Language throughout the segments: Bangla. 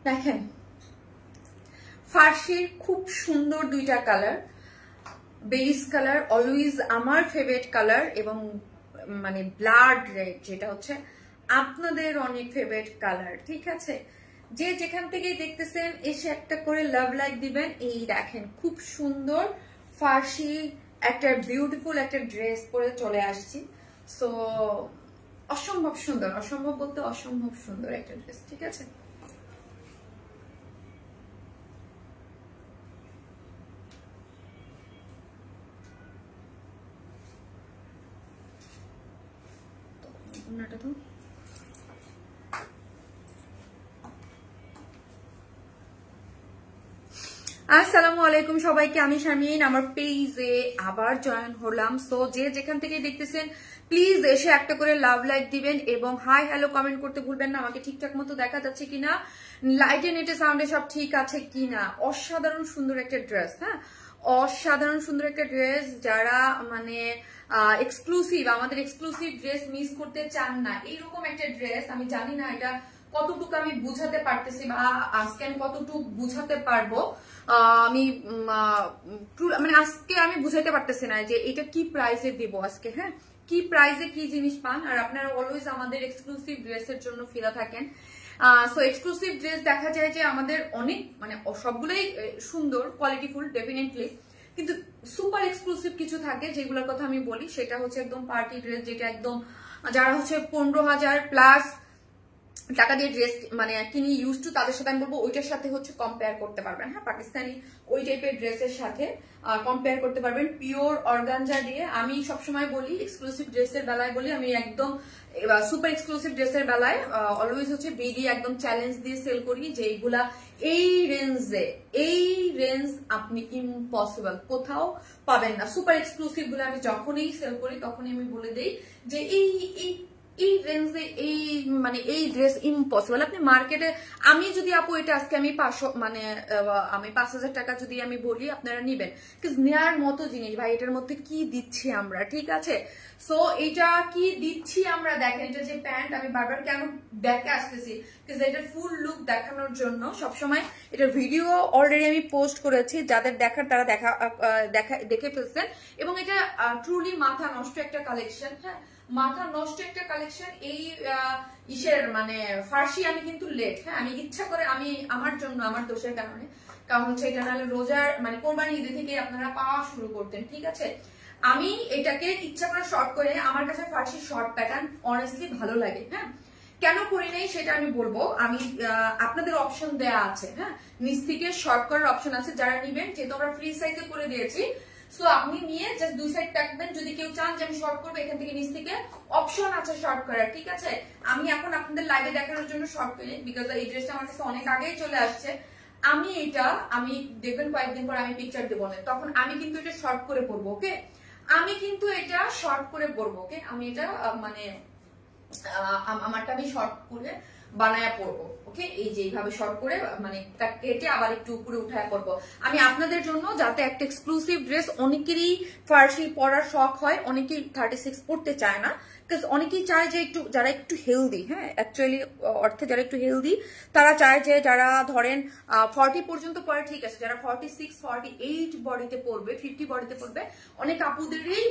দেখেন ফার্সির খুব সুন্দর দুইটা কালার, বেজ কালার অলওয়েজ আমার ফেভারিট কালার, এবং মানে ব্লাড রেড যেটা হচ্ছে আপনাদের অনেক ফেভারিট কালার। ঠিক আছে, যে যেখান থেকে দেখতেছেন এসে একটা করে লাভ লাইক দিবেন। এই দেখেন খুব সুন্দর ফার্সি একটা বিউটিফুল একটা ড্রেস পরে চলে আসছি। সো অসম্ভব সুন্দর, অসম্ভব বলতে অসম্ভব সুন্দর একটা ড্রেস। ঠিক আছে, আসসালামু আলাইকুম সবাইকে, আমি শারমিন আমার পেজে আবার জয়েন হলাম। সো যে যেখান থেকে দেখতেছেন প্লিজ এসে একটা করে লাভ লাইক দিবেন এবং হাই হ্যালো কমেন্ট করতে ভুলবেন না। আমাকে ঠিকঠাক মতো দেখা যাচ্ছে কিনা, লাইটে নেটে সাউন্ডে সব ঠিক আছে কিনা। অসাধারণ সুন্দর একটা ড্রেস, হ্যাঁ অসাধারণ সুন্দর একটা ড্রেস। যারা মানে এক্সক্লুসিভ, আমাদের এক্সক্লুসিভ ড্রেস মিস করতে চান না, এইরকম একটা ড্রেস। আমি জানি না এটা কতটুকু আমি বুঝাতে পারতেছি বা আজকে আমি কতটুকু বুঝাতে পারবো। আমি মানে আজকে আমি বুঝাইতে পারতেছি না যে এটা কি প্রাইসে দিব আজকে, হ্যাঁ কি প্রাইসে কি জিনিস পান। আর আপনারা অলওয়েজ আমাদের এক্সক্লুসিভ ড্রেসের জন্য ফিরা থাকেন। সো এক্সক্লুসিভ ড্রেস দেখা যায় যে আমাদের অনেক মানে সবগুলোই সুন্দর কোয়ালিটিফুল ডেফিনেটলি, কিন্তু সুপার এক্সক্লুসিভ কিছু থাকে যেগুলোর কথা আমি বলি। সেটা হচ্ছে একদম পার্টি ড্রেস, যেটা একদম যারা হচ্ছে 15,000 প্লাস টাকা দিয়ে ড্রেস মানে কিনি ইউজ টু, তাদের সাথে আমি বলবো ওইটার সাথে হচ্ছে কম্পেয়ার করতে পারবেন। হ্যাঁ পাকিস্তানি ওই টাইপের ড্রেসের সাথে কম্পেয়ার করতে পারবেন পিওর অর্গানজা দিয়ে। আমি সবসময় বলি এক্সক্লুসিভ ড্রেসের বেলায় বলি, আমি একদম সুপার এক্সক্লুসিভ ড্রেসের বেলায় অলওয়েজ হচ্ছে বিডি একদম চ্যালেঞ্জ দিয়ে সেল করি যে এইগুলা এই রেঞ্জে, এই রেঞ্জ আপনি ইম্পসিবল কোথাও পাবেন না। সুপার এক্সক্লুসিভ গুলো আমি যখনই সেল করি তখনই আমি বলে দেই যে এই রেঞ্জে এই মানে এই ড্রেস ইম্পসিবল। আপনি মার্কেটে আমি যদি আপু এটা আজকে আমি 500 মানে আমি 5,000 টাকা যদি আমি বলি আপনারা নিবেন, নেয়ার মতো জিনিস ভাই। এটার মধ্যে কি দিচ্ছি আমরা, ঠিক আছে। সো এটা কি দিচ্ছি আমরা দেখেন, এটা যে প্যান্ট, আমি বারবার কেন ব্যাকে আসতেছি এটার ফুল লুক দেখানোর জন্য। সবসময় এটার ভিডিও অলরেডি আমি পোস্ট করেছি, যাদের দেখার তারা দেখে ফেলছেন। এবং এটা ট্রুলি মাথা নষ্ট একটা কালেকশন, হ্যাঁ মাথা নষ্ট একটা কালেকশন। এই ইসের মানে ফার্সি আমি কিন্তু লেট, হ্যাঁ আমি ইচ্ছা করে আমি আমার জন্য আমার দোষের কারণে, কারণ হচ্ছে এটা নাহলে রোজার মানে কোরবানি ঈদে থেকে আপনারা পাওয়া শুরু করতেন, ঠিক আছে। আমি এটাকে ইচ্ছা করে শর্ট করে, আমার কাছে ফার্সি শর্ট প্যাটার্ন অনেস্টলি ভালো লাগে। হ্যাঁ কেন করি নাই সেটা আমি বলবো। আমি আপনাদের অপশন দেয়া আছে, হ্যাঁ নিচ থেকে শর্ট করার অপশন আছে, যারা নিবেন যেহেতু আমরা ফ্রি সাইজে করে দিয়েছি। সো আপনি নিয়ে জাস্ট দুই সাইড রাখবেন। যদি কেউ চান যে আমি শর্ট করবো, এখান থেকে নিচ থেকে অপশন আছে শর্ট করার, ঠিক আছে। আমি এখন আপনাদের লাইভে দেখানোর জন্য শর্ট করি, বিকজ এই ড্রেসটা আমার কাছে অনেক আগেই চলে আসছে। আমি এটা আমি দেখবেন কয়েকদিন পর আমি পিকচার দেবো না, তখন আমি কিন্তু এটা শর্ট করে পরবো, ওকে। আমি কিন্তু এটা শর্ট করে পরবো, ওকে। আমি এটা মানে আমারটা আমি শর্ট করে বানায়া পরবো, ওকে। এই যে এইভাবে শর্ট করে মানে কেটে আবার একটু উপরে উঠায় পরবো আমি আপনাদের জন্য, যাতে একটা এক্সক্লুসিভ ড্রেস। অনেকেরই ফার্সি পরার শখ হয়, অনেকেই 36 পরতে চায় না, অনেকেই চায় যে একটু যারা একটু হেলদি, হ্যাঁ অ্যাকচুয়ালি অর্থে যারা একটু হেলদি তারা চায় যে যারা ধরেন 40 পর্যন্ত পরে, ঠিক আছে, যারা 46 48 বডিতে পড়বে 50 বডিতে পড়বে, অনেক আপুদেরই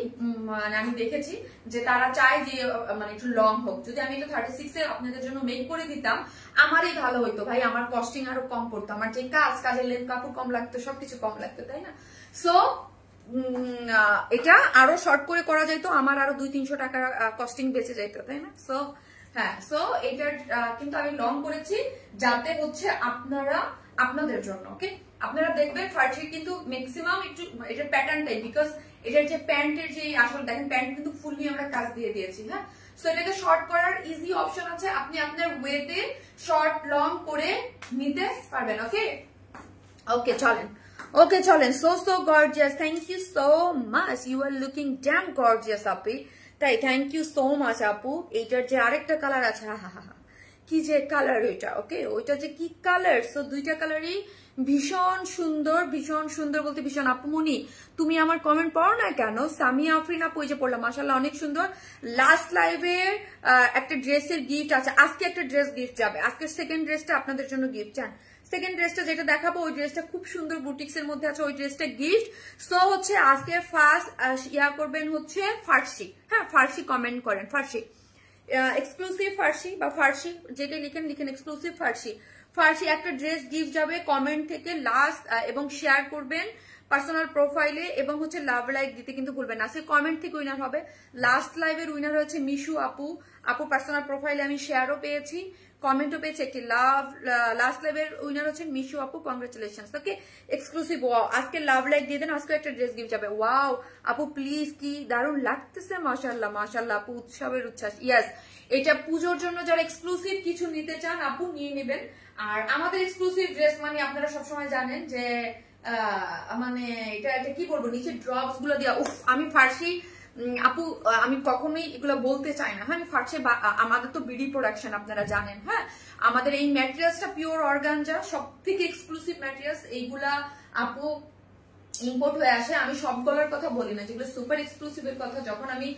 মানে আমি দেখেছি যে তারা চায় যে মানে একটু লং হোক। যদি আমি এটা 36 এ আপনাদের জন্য মেক করে দিতাম আমারই ভালো হইতো ভাই, আমার কস্টিং আরো কম পড়তো, আমার যে কাজের লেন্থ কাপড় কম লাগতো, সবকিছু কম লাগতো, তাই না। সো এটা আরো শর্ট করে করা যাইতো, আমার আরো 200-300 টাকা কস্টিং বেঁচে যাইতো, তাই না। সো হ্যাঁ সো এটার কিন্তু আমি লং করেছি যাতে হচ্ছে আপনারা আপনাদের জন্য, ওকে। আপনারা দেখবেন ফার্সির কিন্তু ম্যাক্সিমাম একটু এটার প্যাটার্নটাই, বিকজ এটার যে প্যান্টের যে আসলে দেখেন প্যান্ট কিন্তু ফুললি আমরা কাজ দিয়ে দিয়েছি, হ্যাঁ। সো এটাকে শর্ট করার ইজি অপশন আছে, আপনি আপনার ওয়েতে শর্ট লং করে নিতে পারবেন, ওকে। ওকে চলেন, ওকে চলেন। So gorgeous, thank you so much, you are looking damn gorgeous আপি, তাই থ্যাংক ইউ সো মাচ আপু। এইটার যে আরেকটা কালার আছে, হা হা হা কি যে কালার ওইটা, ওকে ওইটা যে কি কালার। সো দুইটা কালারই ভীষণ সুন্দর বলতে ভীষণ। আপুমনি তুমি আমার কমেন্ট পড়ো না কেন? সামিয়া আফরিন আপু এই যে পড়লাম, মাশাআল্লাহ অনেক সুন্দর। লাস্ট লাইভে একটা ড্রেসের গিফট আছে, আজকে একটা ড্রেস গিফট যাবে। আজকে সেকেন্ড ড্রেসটা আপনাদের জন্য গিফট চান। সেকেন্ড ড্রেসটা যেটা দেখাবো ওই ড্রেসটা খুব সুন্দর বুটিক্স এর মধ্যে আছে, ওই ড্রেসটা গিফট। সো হচ্ছে আজকে ফার্স্ট ইয়া করবেন হচ্ছে ফার্সি, হ্যাঁ ফার্সি কমেন্ট করেন, ফার্সি এক্সক্লুসিভ ফার্সি বা ফার্সি যেটা লিখেন এক্সক্লুসিভ ফার্সি একটা ড্রেস গিফট যাবে কমেন্ট থেকে লাস্ট, এবং শেয়ার করবেন পার্সোনাল প্রোফাইলে, এবং হচ্ছে লাভ লাইক দিতে কিন্তু ভুলবেন না। আজকে কমেন্ট থেকে উইনার হবে। লাস্ট লাইভের উইনার হয়েছে মিশু আপু। পার্সোনাল প্রোফাইলে আমি শেয়ারও পেয়েছি, কমেন্টও পেয়েছি একটি। লাস্ট লাইভের উইনার হচ্ছে মিশু আপু, কংগ্রেচুলেশন। ওকে এক্সক্লুসিভ। ওয়াও, আজকে লাভ লাইক দিয়ে দেন, আজকে একটা ড্রেস গিফট যাবে। ওয়াও আপু প্লিজ, কি দারুণ লাগতেছে, মাশাআল্লাহ আপু, উৎসবের উচ্ছ্বাস। ইয়েস, এটা পুজোর জন্য যারা এক্সক্লুসিভ কিছু নিতে চান আপু নিয়ে নেবেন। আর আমাদের এক্সক্লুসিভ ড্রেস মানে আপনারা সবসময় জানেন যে মানে এটা কি বলবো, নিচে ড্রপস গুলো দিয়া। উফ, আমি ফার্সি আপু আমি কখনোই এগুলো বলতে চাই না, হ্যাঁ আমি ফার্সি। আমাদের তো বিডি প্রোডাকশন আপনারা জানেন, হ্যাঁ আমাদের এই ম্যাটেরিয়ালসটা পিওর অর্গানজা, সব থেকে এক্সক্লুসিভ ম্যাটেরিয়ালস। এইগুলা আপু ইম্পোর্ট হয়ে আসে। আমি সব গলার কথা বলি না, যেগুলো সুপার এক্সক্লুসিভ এর কথা যখন আমি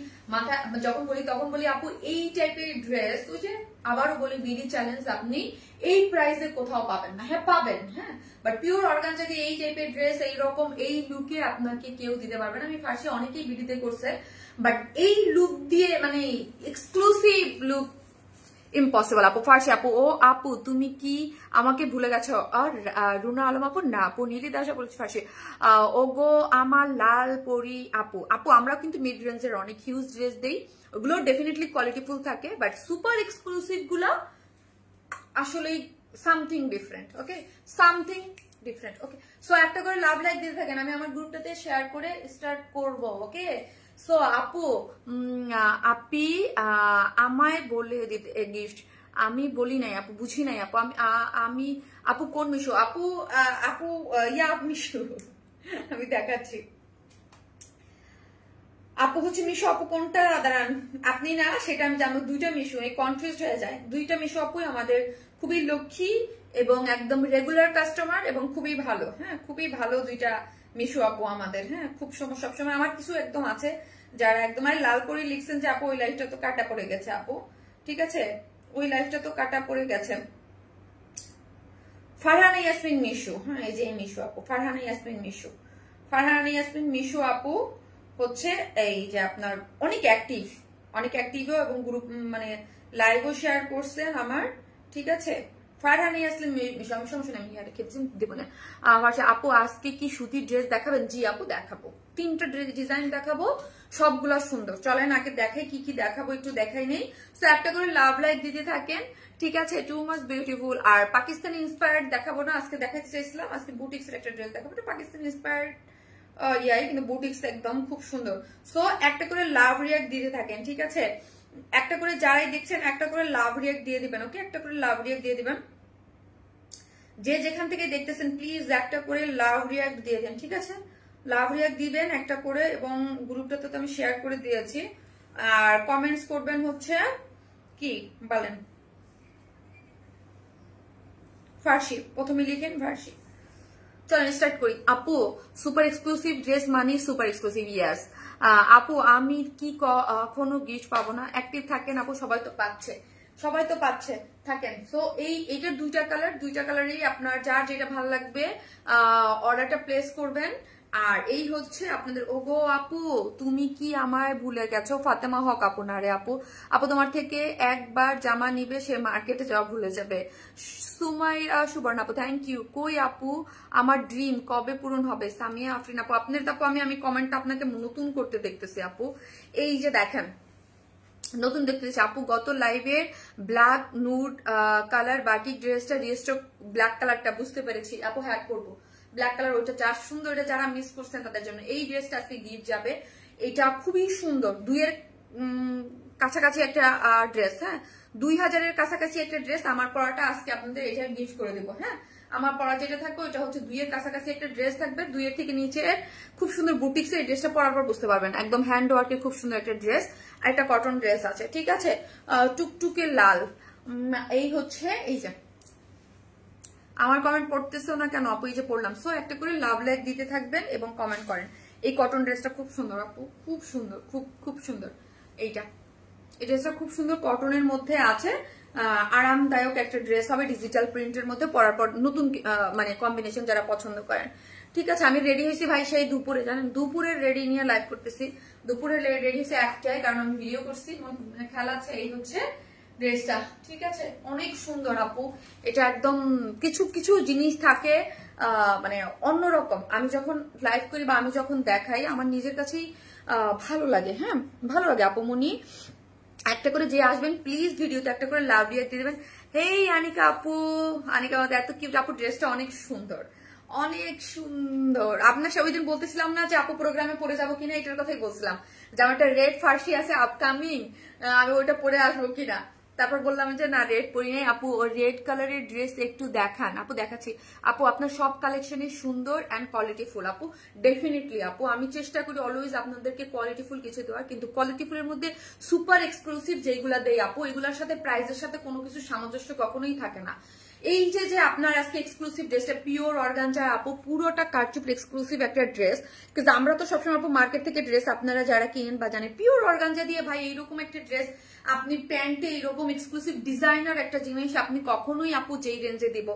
যখন বলি তখন বলি আপু এই টাইপের ড্রেস, ওই যে আবারও বলি বিডি চ্যালেঞ্জ আপনি এই প্রাইসে কোথাও পাবেন না। হ্যাঁ পাবেন, হ্যাঁ বাট পিওর অর্গানজা দিয়ে এই টাইপের ড্রেস এইরকম এই লুকে আপনাকে কেউ দিতে পারবে না। আমি ফার্স্টে অনেকেই বিডিতে করছে, বাট এই লুক দিয়ে মানে এক্সক্লুসিভ লুক ইম্পসিবল আপু। ফার্সি আপু, ও আপু তুমি কি আমাকে ভুলে গেছো? আর রুনা আলম আপু, না আপু নীলি দাস আপু ফার্সি। ওগো আমার লাল পরি আপু, আমরা কিন্তু মিড রেঞ্জের অনেক হিউজ ড্রেস দেই, ওগুলো ডেফিনেটলি কোয়ালিটিফুল থাকে, বাট সুপার এক্সক্লুসিভ গুলো আসলে সামথিং ডিফারেন্ট। ওকে সামথিং ডিফারেন্ট। ওকে সো একটা করে লাভ লাইক দিতে থাকেন, আমি আমার গ্রুপটাতে শেয়ার করে স্টার্ট করব। ওকে সো আপু আপি আমায় বলে দিতে গিফট, আমি বলি নাই আপু, বুঝি নাই আপু। আমি আপু কোন মিশু? আপু ইয়া মিশু আমি দেখাচ্ছি। আপু হচ্ছে মিশু আপু কোনটা দাঁড়ান, আপনি না সেটা আমি জানবো। দুইটা মিশু, এই কনফিউজ হয়ে যায়। দুইটা মিশু আপুই আমাদের খুবই লক্ষ্মী এবং একদম রেগুলার কাস্টমার এবং খুবই ভালো, হ্যাঁ খুবই ভালো দুইটা মিশু আপু আমাদের। হ্যাঁ খুব সবসময় আমার কিছু একদম আছে যারা একদম লাল করে লিখছেন যে আপু ওই লাইফটা তো কাটা পড়ে গেছে আপু, ঠিক আছে ওই লাইফটা তো কাটা পড়ে গেছে। ফারহানা ইয়াসমিন মিশু, হ্যাঁ এই যে এই মিশু আপু, ফারহানা ইয়াসমিন মিশু আপু হচ্ছে এই যে আপনার অনেক অ্যাক্টিভও এবং গ্রুপ মানে লাইভও শেয়ার করছেন আমার, ঠিক আছে। ফারহানা ইয়াসমিন মিশু, আমি সমস্যা আমি খেতে দেবো না। আপু আজকে কি সুতির ড্রেস দেখাবেন? জি আপু দেখাবো, 3টা ড্রেস ডিজাইন দেখাবো, সবগুলা সুন্দর। চলেন আগে দেখাই কি দেখাবো, একটু দেখাই নেই। তো একটা করে লাভ লাইক দিতে থাকেন, ঠিক আছে। Too much beautiful. আর পাকিস্তানি ইন্সপায়ার্ড দেখাবো না, আজকে দেখাতে চাইছিলাম, আজকে বুটিক্স এর একটা ড্রেস দেখাবো, পাকিস্তানি ইন্সপায়ার্ড কিন্তু বুটিক্স একদম খুব সুন্দর। সো একটা করে লাভ রিয়াক্ট দিতে থাকেন, ঠিক আছে। একটা করে যারাই দেখছেন একটা করে লাভ রিয়াক্ট দিয়ে দিবেন। ওকে একটা করে লাভ রিয়াক্ট দিয়ে দিবেন, যে যেখান থেকে দেখতেছেন প্লিজ একটা করে লাভ রিয়াক্ট দিয়ে দেন, ঠিক আছে। লাভ রিয়াক্ট দিবেন একটা করে, এবং গ্রুপটাতে তো আমি শেয়ার করে দিয়েছি। আর কমেন্টস করবেন হচ্ছে কি বলেন, ফার্সি প্রথমে লিখেন ফার্সি। চলেন স্টার্ট করি। আপু সুপার এক্সক্লুসিভ ড্রেস মানে সুপার এক্সক্লুসিভ, ইয়াস। আপু আমি কি কখনো গিফট পাবো না? অ্যাক্টিভ থাকেন আপু, সবাই তো পাচ্ছে থাকেন। সো এইটার দুইটা কালারেই আপনার যার যেটা ভালো লাগবে অর্ডারটা প্লেস করবেন। আর এই হচ্ছে আপনাদের। ওগো আপু তুমি কি আমায় ভুলে গেছো? ফাতেমা হক আপু, না রে আপু, তোমার থেকে একবার জামা নিবে সে মার্কেটে যাওয়া ভুলে যাবে। সুমাইরা সুবর্ণ আপু, থ্যাংক ইউ। কই আপু আমার ড্রিম কবে পূরণ হবে? সামিয়া আফরিন আপু, আপনার আপু আমি কমেন্টটা আপনাকে নতুন করতে দেখতেছি আপু। এই যে দেখেন নতুন দেখতেছি আপু, গত লাইভে ব্ল্যাক নুড কালার বাটিক ড্রেসটা রিস্টক ব্ল্যাক কালারটা বুঝতে পেরেছি আপু, হ্যাক করবো ব্ল্যাক কালার, ওইটা যা সুন্দর, এটা যারা মিস করছেন তাদের জন্য এই ড্রেসটা আজকে গিফট যাবে। এটা খুবই সুন্দর, 2 এর কাছাকাছি একটা ড্রেস, হ্যাঁ 2000-এর কাছাকাছি একটা ড্রেস। আমার পরাটা আজকে আপনাদের এটা গিফট করে দেবো, হ্যাঁ আমার পরা যেটা থাকবে ওইটা হচ্ছে 2 এর কাছাকাছি একটা ড্রেস থাকবে, 2 এর থেকে নিচে খুব সুন্দর বুটিক্স। এই ড্রেসটা পরার পর বুঝতে পারবেন একদম হ্যান্ড ওয়ার্কের খুব সুন্দর একটা ড্রেস, আর একটা কটন ড্রেস আছে, ঠিক আছে টুকটুকে লাল। এই হচ্ছে এই যে আমার কমেন্ট পড়তেছেও না কেন আপু? এই যে পড়লাম। সো একটা করে লাভ লাইক দিতে থাকবেন এবং কমেন্ট করেন। এই কটন ড্রেসটা খুব সুন্দর আপু, খুব সুন্দর, খুব খুব সুন্দর। এই ড্রেসটা খুব সুন্দর, কটনের মধ্যে আছে, আরামদায়ক একটা ড্রেস হবে, ডিজিটাল প্রিন্টের মধ্যে পরার পর নতুন মানে কম্বিনেশন যারা পছন্দ করেন। ঠিক আছে, আমি রেডি হয়েছি ভাই সেই দুপুরে, জানেন দুপুরের রেডি নিয়ে লাইভ করতেছি। দুপুরে রেডি হয়েছে একটাই, কারণ আমি ভিডিও করছি, খেলা আছে। এই হচ্ছে ড্রেসটা, ঠিক আছে, অনেক সুন্দর আপু। এটা একদম কিছু কিছু জিনিস থাকে মানে অন্যরকম। আমি যখন লাইভ করি বা আমি যখন দেখাই আমার নিজের কাছেই ভালো লাগে। হ্যাঁ ভালো লাগে আপু মনি। একটা করে যে আসবেন প্লিজ ভিডিওতে একটা করে লাভ রিয়াক্ট দিয়ে দেবেন। হেই আনিকা আপু, আনিকা আমাদের এত কিউট আপু, ড্রেসটা অনেক সুন্দর, অনেক সুন্দর। আপনার সবাই দিন বলতেছিলাম না যে আপু প্রোগ্রামে পরে যাবো কিনা, এটার কথাই বলছিলাম যে আমার একটা রেড ফার্সি আছে আপকামিং, আমি ওইটা পরে আসবো কিনা। তারপর বললাম যে না রেড পরি নাই আপু, ওই রেড কালারের ড্রেস একটু দেখান আপু। দেখাচ্ছি আপু, আপনার সব কালেকশনই সুন্দর অ্যান্ড কোয়ালিটিফুল আপু। ডেফিনেটলি আপু, আমি চেষ্টা করি অলওয়েজ আপনাদেরকে কোয়ালিটিফুল কিছু দেওয়ার, কিন্তু কোয়ালিটিফুলের মধ্যে সুপার এক্সক্লুসিভ যেগুলা দেই আপু, এগুলোর সাথে প্রাইসের সাথে কোনো কিছু সামঞ্জস্য কখনোই থাকে না। এই যে আপনার আজকে এক্সক্লুসিভ ড্রেসটা পিওর অর্গানজা আপু, পুরোটা কারচুপি এক্সক্লুসিভ একটা ড্রেস। কিন্তু আমরা তো সবসময় আপু মার্কেট থেকে ড্রেস আপনারা যারা কিনেন বা জানেন, পিওর অর্গানজা দিয়ে ভাই এইরকম একটা ড্রেস আপনি প্যান্টে এরকম এক্সক্লুসিভ ডিজাইনার একটা জিনিস আপনি কখনোই আপু যেই রেঞ্জে দিব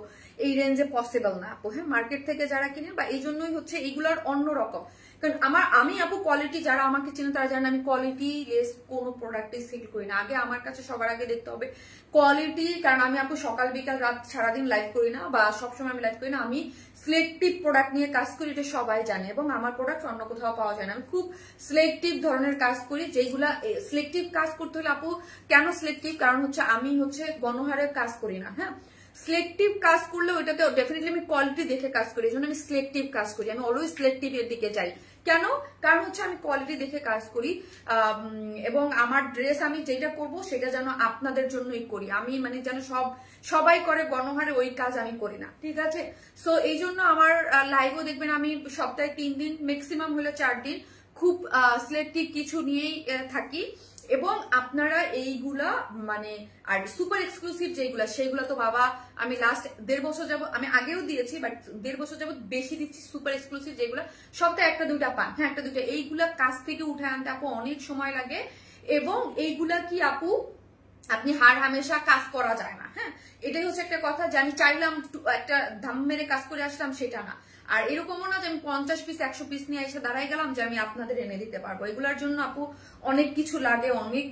এই রেঞ্জে পসিবল না আপু। হ্যাঁ মার্কেট থেকে যারা কিনেন বা এই জন্যই হচ্ছে এইগুলার অন্যরকম। কারণ আমি আপু কোয়ালিটি, যারা আমাকে চিনেন তারা জানেন আমি কোয়ালিটি লেস কোনো প্রোডাক্টই সেল করি না। আগে আমার কাছে সবার আগে দেখতে হবে কোয়ালিটি, কারণ আমি আপু সকাল বিকাল রাত সারাদিন লাইভ করি না বা সবসময় আমি লাইভ করি না। আমি সিলেক্টিভ প্রোডাক্ট নিয়ে কাজ করি, এটা সবাই জানে, এবং আমার প্রোডাক্ট অন্য কোথাও পাওয়া যায় না। আমি খুব সিলেক্টিভ ধরনের কাজ করি, যেগুলা সিলেক্টিভ কাজ করতে হলে আপু কেন সিলেক্টিভ, কারণ হচ্ছে আমি হচ্ছে গণহারে কাজ করি না। হ্যাঁ সিলেক্টিভ কাজ করলে ওইটাতে ডেফিনেটলি আমি কোয়ালিটি দেখে কাজ করি, এই জন্য আমি সিলেক্টিভ কাজ করি। আমি অলওয়েজ সিলেক্টিভ এর দিকে যাই। কেন? কারণ হচ্ছে আমি কোয়ালিটি দেখে কাজ করি, এবং আমার ড্রেস আমি যেটা করব সেটা যেন আপনাদের জন্যই করি। আমি মানে যেন সবাই করে গণহারে ওই কাজ আমি করি না, ঠিক আছে। সো এই জন্য আমার লাইভও দেখবেন আমি সপ্তাহে 3 দিন, ম্যাক্সিমাম হলে 4 দিন খুব সিলেক্টিভ কিছু নিয়েই থাকি। এবং আপনারা এইগুলা মানে আর সুপার এক্সক্লুসিভ যেগুলা সেইগুলা তো বাবা আমি লাস্ট 1.5 বছর যাব, আমি আগেও দিয়েছি বাট 1.5 বছর যাব বেশি দিচ্ছি। সুপার এক্সক্লুসিভ যেগুলা সপ্তাহে 1-2টা পান, হ্যাঁ 1-2টা, এইগুলা কাজ থেকে উঠে আনতে আপু অনেক সময় লাগে। এবং এইগুলা কি আপু আপনি হার হামেশা কাজ করা যায় না। হ্যাঁ এটাই হচ্ছে একটা কথা, যে আমি চাইলাম একটা ধাম মেরে কাজ করে আসলাম সেটা না। আর এরকমও না যে আমি 50 পিস 100 পিস নিয়ে এসে দাঁড়াই গেলাম যে আমি আপনাদের এনে দিতে পারবো। এগুলোর জন্য আপু অনেক কিছু লাগে, অনেক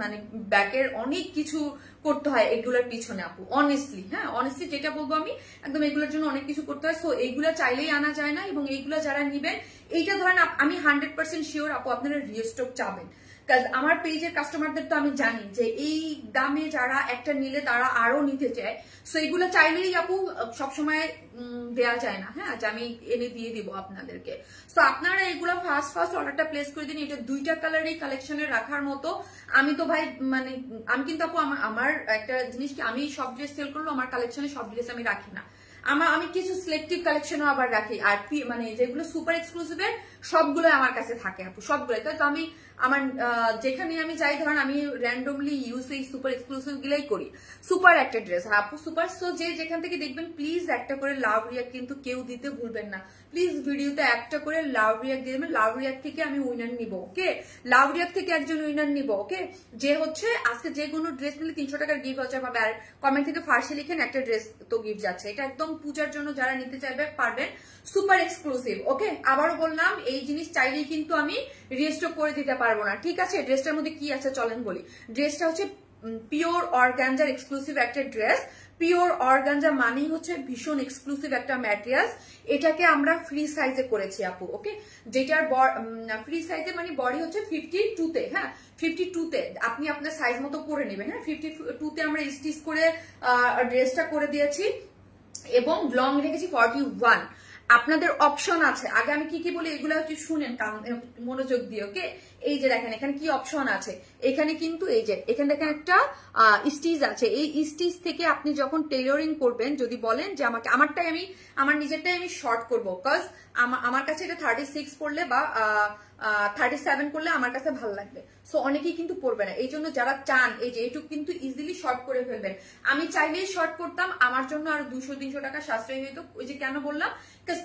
মানে ব্যাকের অনেক কিছু করতে হয় এগুলোর পিছনে আপু, অনেস্টলি। হ্যাঁ অনেস্টলি যেটা বলবো আমি, একদম এগুলোর জন্য অনেক কিছু করতে হয়। সো এইগুলা চাইলেই আনা যায় না, এবং এইগুলা যারা নিবেন এইটা ধরেন আমি 100% শিওর আপু আপনারা রিস্টক চাবেন। কাজ আমার পেজের কাস্টমারদের তো আমি জানি যে এই দামে যারা একটা নিলে তারা আরো নিতে চায়। সো এইগুলো চাইলেই আপু সবসময় দেওয়া যায় না, হ্যাঁ যে আমি এনে দিয়ে দিব আপনাদেরকে। সো আপনারা এগুলো ফার্স্ট অর্ডারটা প্লেস করে দিন। এটা 2টা কালারই কালেকশনে রাখার মতো। আমি তো ভাই মানে আমি কিন্তু আপু আমার একটা জিনিস কি, আমি সব ড্রেস সেল করলেও আমার কালেকশনে সব ড্রেস আমি রাখি না, আমি কিছু সিলেক্টিভ কালেকশনও আবার রাখি। আর মানে যেগুলো সুপার এক্সক্লুসিভের সবগুলো আমার কাছে থাকে আপু, সবগুলো। তো আমি আমার যেখানে আমি যাই, ধরেন আমি র্যান্ডমলি ইউজ এই সুপার এক্সক্লুসিভ গুলাই করি। সুপার একটা ড্রেস আপু সুপার। সো যে যেখান থেকে দেখবেন প্লিজ একটা করে লাভ রিয়াক্ট কিন্তু কেউ দিতে ভুলবেন না। প্লিজ ভিডিওতে একটা করে লাভ রিয়াক্ট দিয়ে দেবেন। লাভ রিয়াক্ট থেকে আমি উইনার নিব, ওকে। লাভ রিয়াক্ট থেকে একজন উইনার নিব, ওকে। যে হচ্ছে আজকে যে কোনো ড্রেস নিলে 300 টাকার গিফট হচ্ছে পাবে। আর কমেন্ট থেকে ফার্স্টে লিখেন একটা ড্রেস তো গিফট যাচ্ছে। এটা একদম পূজার জন্য যারা নিতে চাইবে পারবেন, সুপার এক্সক্লুসিভ, ওকে। আবারও বললাম এই জিনিস চাইলেই কিন্তু আমি রিস্টক করে দিতে পারবো না, ঠিক আছে। ড্রেসটার মধ্যে কি আছে চলেন বলি। ড্রেসটা হচ্ছে পিওর অর্গানজার এক্সক্লুসিভ একটা ড্রেস। পিওর অর্গানজা মানেই হচ্ছে ভীষণ এক্সক্লুসিভ একটা ম্যাটেরিয়ালস। এটাকে আমরা ফ্রি সাইজে করেছি আপু, ওকে। যেটার ফ্রি সাইজে মানে বডি হচ্ছে 52-তে, হ্যাঁ 52-তে আপনি আপনার সাইজ মতো করে নেবেন। হ্যাঁ 52-তে আমরা স্টিচ করে ড্রেসটা করে দিয়েছি, এবং লং রেখেছি 41। আপনাদের অপশন আছে, আগে আমি কি কি বলি এগুলো হচ্ছে শুনেন মনোযোগ দিয়ে, ওকে। এই যে দেখেন এখানে কি অপশন আছে, এখানে কিন্তু এই যে এখানে দেখেন একটা স্টিচ আছে। এই স্টিচ থেকে আপনি যখন টেইলরিং করবেন, যদি বলেন যে আমাকে আমার নিজেরটাই আমি শর্ট করবো, বিকজ আমার কাছে এটা 36 পড়লে বা 37 করলে আমার কাছে ভালো লাগবে। সো অনেকেই কিন্তু পরবে না, এই জন্য যারা চান এই যে এইটুকু কিন্তু ইজিলি শর্ট করে ফেলবেন। আমি চাইলেই শর্ট করতাম, আমার জন্য আর 200-300 টাকা সাশ্রয় হইতো। ওই যে কেন বললাম,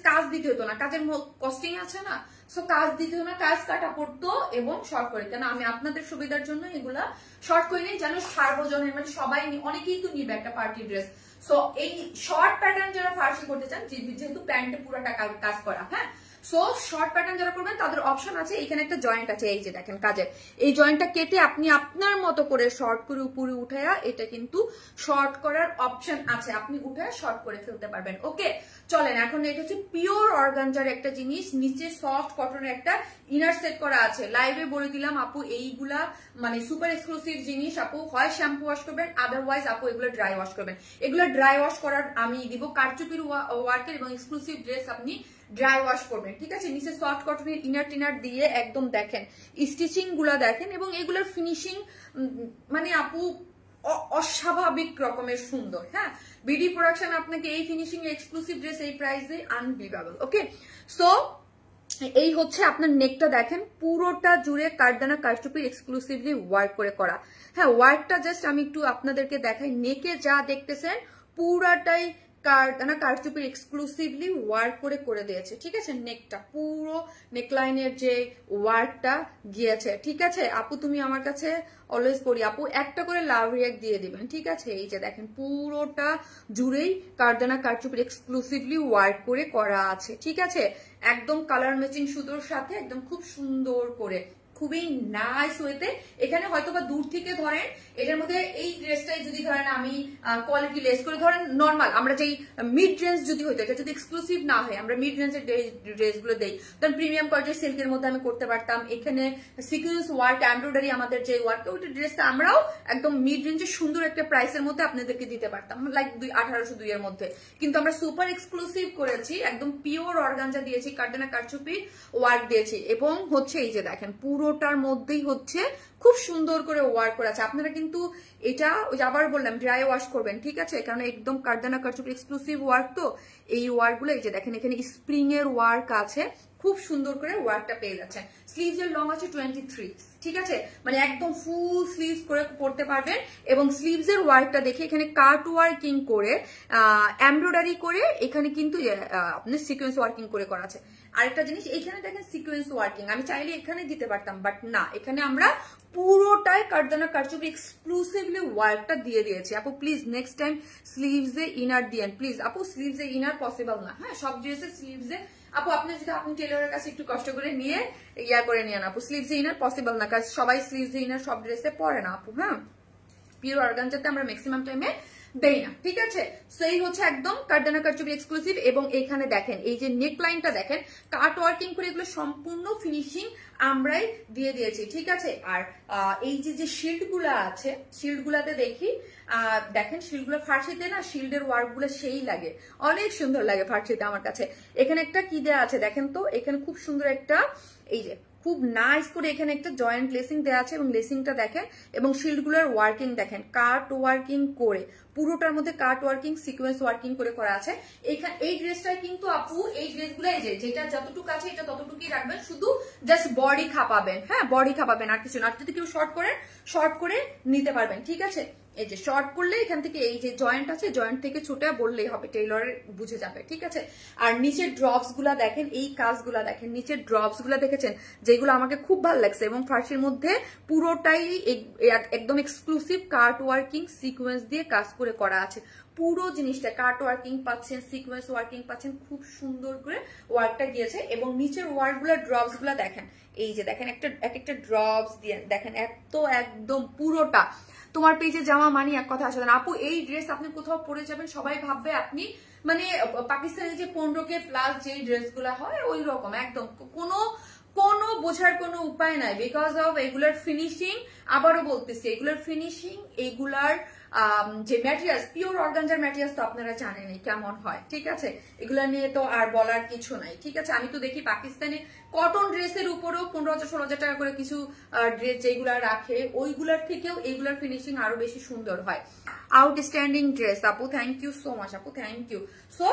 কাজ দিতে হতো না, কাজের কস্টিং আছে না, সো কাজ দিতে হতো না, কাজ কাটা পড়তো এবং শর্ট করে। কেন আমি আপনাদের সুবিধার জন্য এগুলা শর্ট করে নিই, যেন সার্বজনীন মানে সবাই, অনেকেই তো নিবে একটা পার্টি ড্রেস। সো এই শর্ট প্যাটার্ন যারা ফার্সি করতে চান, যেহেতু প্যান্টে পুরোটা কাজ করা, হ্যাঁ, সো শর্ট প্যাটার্ন যারা করবেন তাদের অপশন আছে, এখানে একটা জয়েন্ট আছে, এই যে দেখেন কাজের এই জয়েন্টটা কেটে আপনি আপনার মতো করে শর্ট করে উপরে উঠায়া এটা কিন্তু শর্ট করার অপশন আছে, আপনি উঠায় শর্ট করে ফেলতে পারবেন। ওকে চলেন, এখন এটা হচ্ছে পিওর অর্গানজার একটা জিনিস, নিচে সফট কটনের একটা ইনার সেট করা আছে। লাইভে বলে দিলাম আপু এইগুলা মানে সুপার এক্সক্লুসিভ জিনিস, আপু হয় শ্যাম্পু ওয়াশ করবেন, আদারওয়াইজ আপু এগুলো ড্রাই ওয়াশ করবেন। এগুলো ড্রাই ওয়াশ করার আমি দিব কারচুপির ওয়ার্কের এবং এক্সক্লুসিভ ড্রেস আপনি ড্রাই ওয়াশ করবেন, ঠিক আছে। নিচে সফট কটনের ইনার টিনার দিয়ে একদম দেখেন স্টিচিং গুলা দেখেন, এবং এগুলোর ফিনিশিং মানে আপু অস্বাভাবিক রকমের সুন্দর। হ্যাঁ, বিডি প্রোডাকশন আপনাকে এই ফিনিশিং এক্সক্লুসিভ ড্রেস এই প্রাইসে আনবিলিভেবল। ওকে সো এই হচ্ছে আপনার নেকটা দেখেন পুরোটা জুড়ে কারদানা কারচুপির এক্সক্লুসিভলি ওয়ার্ক করে করা। হ্যাঁ, ওয়ার্কটা জাস্ট আমি একটু আপনাদেরকে দেখাই, নেকে যা দেখতেছেন পুরাটাই কারদানা কারচুপির এক্সক্লুসিভলি ওয়ার্ক করে দিয়েছে, ঠিক আছে। নেকটা পুরো নেকলাইনের যে ওয়ার্কটা গিয়েছে, ঠিক আছে। আপু তুমি আমার কাছে অলওয়েজ করি আপু, একটা করে লাভ রিয়াক্ট দিয়ে দিবেন, ঠিক আছে। এই যে দেখেন পুরোটা জুড়েই কারদানা কারচুপির এক্সক্লুসিভলি ওয়ার্ক করে করা আছে, ঠিক আছে। একদম কালার ম্যাচিং সুতোর সাথে একদম খুব সুন্দর করে, খুবই নাইস ওয়েতে। এখানে হয়তো বা দূর থেকে ধরেন এটার মধ্যে এই ড্রেসটাই যদি ধরেন আমি কোয়ালিটি লেস করে ধরেন নর্মাল, আমরা যেই মিড রেঞ্জ যদি হইতো, এটা যদি এক্সক্লুসিভ না হয়, আমরা মিড রেঞ্জের ড্রেসগুলো দেই, তখন প্রিমিয়াম কোয়ালিটির সিল্কের মধ্যে আমি করতে পারতাম। এখানে সিকুয়েন্স ওয়ার্ক এমব্রয়ডারি আমাদের যে ওয়ার্ক, ওইটা ড্রেসটা আমরাও একদম মিড রেঞ্জের সুন্দর একটা প্রাইসের মধ্যে আপনাদেরকে দিতে পারতাম, লাইক 1802 এর মধ্যে। কিন্তু আমরা সুপার এক্সক্লুসিভ করেছি, একদম পিওর অর্গানজা দিয়েছি, কারদানা কারচুপি ওয়ার্ক দিয়েছি, এবং হচ্ছে এই যে দেখেন পুরোটার মধ্যেই হচ্ছে খুব সুন্দর করে ওয়ার্ক করা আছে। আপনারা কিন্তু এটা ওই আবার বললাম ড্রাই ওয়াশ করবেন, ঠিক আছে, কারণ একদম কারদানা কারচুপি এক্সক্লুসিভ ওয়ার্ক তো। এই ওয়ার্ক গুলো এই যে দেখেন এখানে স্প্রিং এর ওয়ার্ক আছে, খুব সুন্দর করে ওয়ার্কটা পেয়ে যাচ্ছেন। স্লিভস এর লং আছে 23, ঠিক আছে, মানে একদম ফুল স্লিভস করে পড়তে পারবেন। এবং স্লিভস এর ওয়ার্কটা দেখে এখানে কাট ওয়ার্কিং করে এমব্রয়ডারি করে এখানে কিন্তু আপনার সিকোয়েন্স ওয়ার্কিং করে করা আছে। আরেকটা জিনিস এখানে দেখেন সিকোয়েন্স ওয়ার্কিং, আমি চাইলে এখানে দিতে পারতাম, বাট না, এখানে আমরা পুরোটাই কারদানা কারচুপি এক্সক্লুসিভলি ওয়ার্কটা দিয়ে দিয়েছি। আপু please next time sleeves A inner দিয়েন প্লিজ। আপু স্লিভস এ ইনার পসিবল না, হ্যাঁ, সব ড্রেসের স্লিভস এ আপু আপনি যদি আপনি টেলরের কাছে একটু কষ্ট করে নিয়ে ইয়া করে নিয়ে আপু, স্লিভস এ ইনার পসিবল না, কারণ সবাই স্লিভস এ ইনার সব ড্রেসে পরে না আপু। হ্যাঁ, পিওর অর্গানজাতে আমরা ম্যাক্সিমাম টাইমে দেই না, ঠিক আছে। সো এই হচ্ছে একদম কারদানা কারচুপি এক্সক্লুসিভ। এবং এখানে দেখেন এই যে নেক লাইনটা দেখেন কাট ওয়ার্কিং করে, এগুলো সম্পূর্ণ ফিনিশিং আমরাই দিয়ে দিয়েছি, ঠিক আছে। আর এই যে শিল্ড গুলা আছে, শিল্ড গুলাতে দেখি দেখেন শিল্ড গুলো ফার্সিতে না, শিল্ডের ওয়ার্ক গুলো সেই লাগে, অনেক সুন্দর লাগে ফার্সিতে আমার কাছে। এখানে একটা কি দেওয়া আছে দেখেন তো, এখানে খুব সুন্দর একটা এই যে খুব নাইস করে এখানে একটা জয়েন্ট লেসিং দেওয়া আছে, এবং লেসিংটা দেখেন এবং শিল্ড গুলোর ওয়ার্কিং দেখেন কাট ওয়ার্কিং করে, পুরোটার মধ্যে কাট ওয়ার্কিং সিকোয়েন্স ওয়ার্কিং করে করা আছে। এখানে এই ড্রেসটা কিন্তু আপু এই ড্রেসগুলো এই যে যেটা যতটুকু আছে এটা ততটুকুই রাখবেন, শুধু জাস্ট বডি খাপাবেন, হ্যাঁ বডি খাপাবেন, আর কিছু না। যদি কেউ শর্ট করে নিতে পারবেন, ঠিক আছে। এই যে শর্ট করলে এখান থেকে এই যে জয়েন্ট আছে, জয়েন্ট থেকে ছোটা বললেই হবে, টেইলরের বুঝে যাবে, ঠিক আছে। আর নিচের ড্রপস গুলা দেখেন, এই কাজগুলা দেখেন, নিচের ড্রপস গুলা দেখেছেন, যেগুলো আমাকে খুব ভালো লাগছে। এবং ফার্সির মধ্যে পুরোটাই একদম এক্সক্লুসিভ কাট ওয়ার্কিং সিকোয়েন্স দিয়ে কাজ করে করা আছে। পুরো জিনিসটা কাট ওয়ার্কিং পাচ্ছেন, সিকোয়েন্স ওয়ার্কিং পাচ্ছেন, খুব সুন্দর করে ওয়ার্কটা গিয়েছে। এবং নিচের ওয়ার্ক গুলা ড্রপস গুলা দেখেন, এই যে দেখেন একটা ড্রপস দিয়ে দেখেন, এত একদম পুরোটা তোমার পেজে জামা মানি এক কথা আসলে না আপু। এই ড্রেস আপনি কোথাও পরে যাবেন সবাই ভাববে আপনি মানে পাকিস্তানি যে 15K প্লাস যে ড্রেসগুলা হয় ওই রকম, একদম কোনো বোঝার কোনো উপায় নাই, বিকজ অফ এগুলার ফিনিশিং। আবারও বলতেছি এগুলার ফিনিশিং, এগুলার যে ম্যাটেরিয়ালস, পিওর অর্গানজার ম্যাটেরিয়ালস তো আপনারা জানেনই কেমন হয়, ঠিক আছে। এগুলা নিয়ে তো আর বলার কিছু নাই, ঠিক আছে। আমি তো দেখি পাকিস্তানে কটন ড্রেসের উপরেও 15,000-16,000 টাকা করে কিছু ড্রেস যেগুলা রাখে, ওইগুলার থেকেও এগুলার ফিনিশিং আরো বেশি সুন্দর হয়। আউটস্ট্যান্ডিং ড্রেস আপু, থ্যাংক ইউ সো মাচ আপু, থ্যাংক ইউ। সো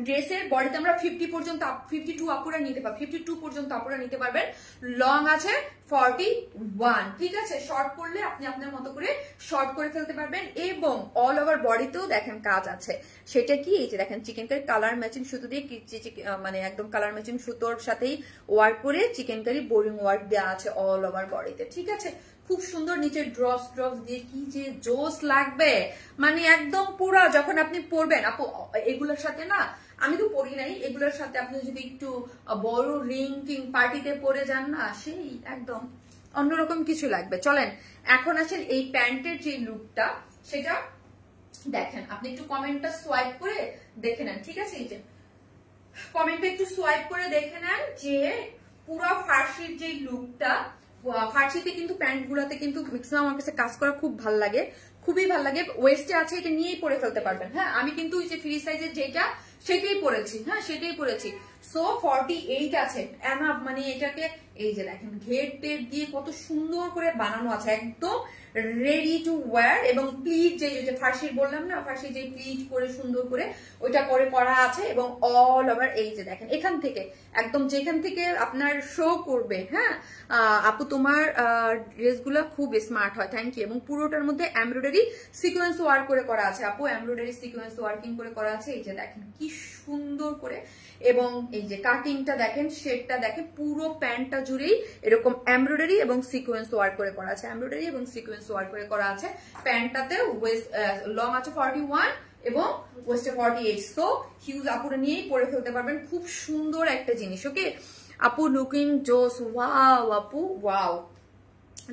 ড্রেসের বডিতে আমরা 50 পর্যন্ত 52 আপুরা নিতে পারবেন, 52 পর্যন্ত আপুরা নিতে পারবেন। লং আছে 41, ঠিক আছে। শর্ট করলে আপনি আপনার মতো করে শর্ট করে ফেলতে পারবেন এবং অল ওভার বডিতেও দেখেন কাজ আছে। সেটা কি, এই যে দেখেন চিকেন কারি কালার ম্যাচিং সুতো দিয়ে মানে একদম কালার ম্যাচিং সুতোর সাথেই ওয়ার্ক করে চিকেন কারি বোরিং ওয়ার্ক দেওয়া আছে অল ওভার বডিতে, ঠিক আছে। খুব সুন্দর নিচে ড্রপস দিয়ে কি যে জোস লাগবে, মানে একদম পুরো যখন আপনি পরবেন আপু এগুলোর সাথে না, আমি তো পরি নাই, এগুলোর সাথে আপনি যদি একটু বড় রিং টিং পার্টিতে পরে যান না, সেই একদম অন্যরকম কিছু লাগবে। চলেন এখন আসেন এই প্যান্টের যে লুকটা সেটা দেখেন। আপনি একটু কমেন্টটা সোয়াইপ করে দেখে নেন, ঠিক আছে। এই যে কমেন্টটা একটু সোয়াইপ করে দেখে নেন যে পুরো ফার্সির যে লুকটা, ফার্সিতে কিন্তু প্যান্ট গুলাতে কিন্তু ম্যাক্সিমাম আমার কাছে কাজ করা খুব ভালো লাগে, খুবই ভালো লাগে। ওয়েস্টে আছে, এটা নিয়েই পরে ফেলতে পারবেন। হ্যাঁ, আমি কিন্তু ওই যে ফ্রি সাইজের যেটা সেটাই পরেছি, হ্যাঁ সেটাই পরেছি। সো 48 আছে এনাফ, মানে এটাকে এই যে দেখেন ঘের টের দিয়ে কত সুন্দর করে বানানো আছে, একদম রেডি টু ওয়্যার। এবং প্লিট যে ফার্সির বললাম না, ফার্সি যে প্লিট করে সুন্দর করে ওইটা করে করা আছে এবং অল ওভার এই যে দেখেন এখান থেকে একদম যেখান থেকে আপনার শো করবে। হ্যাঁ আপু তোমার ড্রেসগুলো খুব স্মার্ট হয়, থ্যাংক ইউ। এবং পুরোটার মধ্যে এমব্রয়ডারি সিকোয়েন্স ওয়ার্ক করে করা আছে আপু, এমব্রয়ডারি সিকোয়েন্স ওয়ার্কিং করে করা আছে। এই যে দেখেন কি সুন্দর করে, এবং এই যে কাটিংটা দেখেন, শেডটা দেখেন, পুরো প্যান্টটা জুড়েই এরকম এমব্রয়ডারি এবং সিকোয়েন্স ওয়ার্ক করে করা আছে, এমব্রয়ডারি এবং সিকোয়েন্স ওয়ার্ক করে করা আছে। প্যান্টটাতে ওয়েস্ট লং আছে 41 এবং ওয়েস্টে 48। সো হিউজ আপুরা নিয়েই পরে ফেলতে পারবেন, খুব সুন্দর একটা জিনিস। ওকে আপু লুকিং জোস, ওয়াও আপু wow,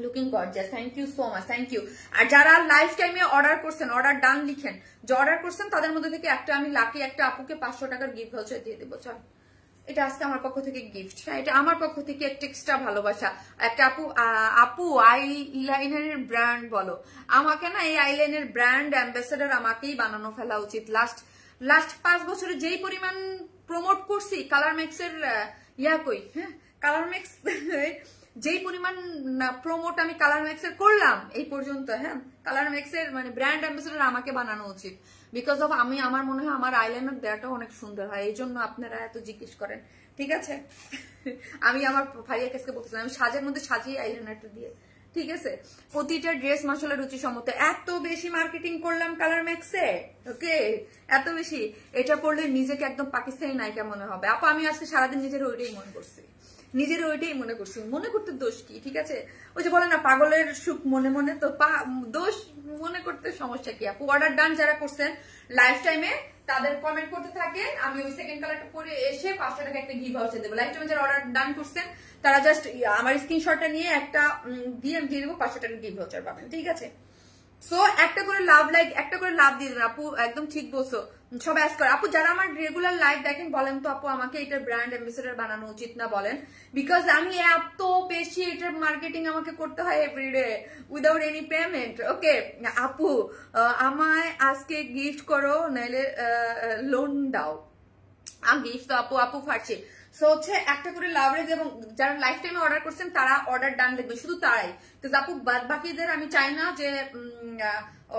looking gorgeous, thank you so much, thank you. আর যারা লাইফ টাইমে অর্ডার করছেন, অর্ডার ডান লিখেন, যে অর্ডার করছেন তাদের মধ্যে থেকে একটা আমি লাকি একটা আপুকে 500 টাকার গিফট ভাউচার দিয়ে দেবো। চল এটা আজকে আমার পক্ষ থেকে গিফট, হ্যাঁ এটা আমার পক্ষ থেকে একটা এক্সট্রা ভালোবাসা। একটা আপু আইলাইনারের ব্র্যান্ড বলো আমাকে না, এই আইলাইনের ব্র্যান্ড অ্যাম্বাসেডর আমাকেই বানানো ফেলা উচিত। লাস্ট 5 বছরে যেই পরিমাণ প্রমোট করছি কালার ম্যাক্সের কই, হ্যাঁ কালার ম্যাক্স যেই পরিমাণ প্রমোট আমি কালার ম্যাক্সের করলাম এই পর্যন্ত, হ্যাঁ কালার ম্যাক্সের মানে ব্র্যান্ড অ্যাম্বাসেডর আমাকে বানানো উচিত। বিকজ অফ আমার মনে হয় আমার আইলাইনার দেওয়াটা অনেক সুন্দর হয়, এই জন্য আপনারা এত জিজ্ঞেস করেন, ঠিক আছে। আমি আমার ভাইয়ের কাছে বলতেছিলাম আমি সাজের মধ্যে সাজিয়ে আইলাইনারটা দিয়ে, ঠিক আছে। প্রতিটা ড্রেস মাসালা রুচি সম্মত, এত বেশি মার্কেটিং করলাম কালার ম্যাক্সে, ওকে এত বেশি, এটা পড়লে নিজেকে একদম পাকিস্তানি নায়িকা মনে হবে। আপা আমি আজকে সারাদিন নিজের ওইটাই মনে করছি, নিজের ওইটাই মনে করছি, মনে করতে দোষ কি, ঠিক আছে। ওই যে বলে না পাগলের সুখ মনে মনে, তো দোষ মনে করতে সমস্যা কি আপু। অর্ডার ডান যারা করছেন লাইফ টাইমে তাদের কমেন্ট করতে থাকেন, আমি ওই সেকেন্ড কালারটা পরে এসে 500 টাকা একটা গিফট ভাউচার দেবো। লাইফ টাইমে যারা অর্ডার ডান করছেন তারা জাস্ট আমার স্ক্রিনশটটা নিয়ে একটা দিয়ে দেবো, 500 টাকা গিফট ভাউচার পাবেন, ঠিক আছে। সো একটা করে লাভ লাইক, একটা করে লাভ দিয়ে দেবেন আপু, একদম ঠিক বলছো। সবাই আজ করে আপু যারা আমার রেগুলার লাইভ দেখেন বলেন তো আপু আমাকে এটার ব্র্যান্ড অ্যাম্বাসেডর বানানো উচিত না বলেন, বিকজ আমি এত বেশি এটার মার্কেটিং আমাকে করতে হয় এভরিডে উইদাউট এনি পেমেন্ট। ওকে আপু আমায় আজকে গিফট করো, নাইলে লোন দাও। গিফট তো আপু ফাটছে। সো হচ্ছে একটা করে লাভ রেজ, এবং যারা লাইফ টাইমে অর্ডার করছেন তারা অর্ডার ডান লিখবে, শুধু তারাই। তো আপু বাদ বাকিদের আমি চাই না যে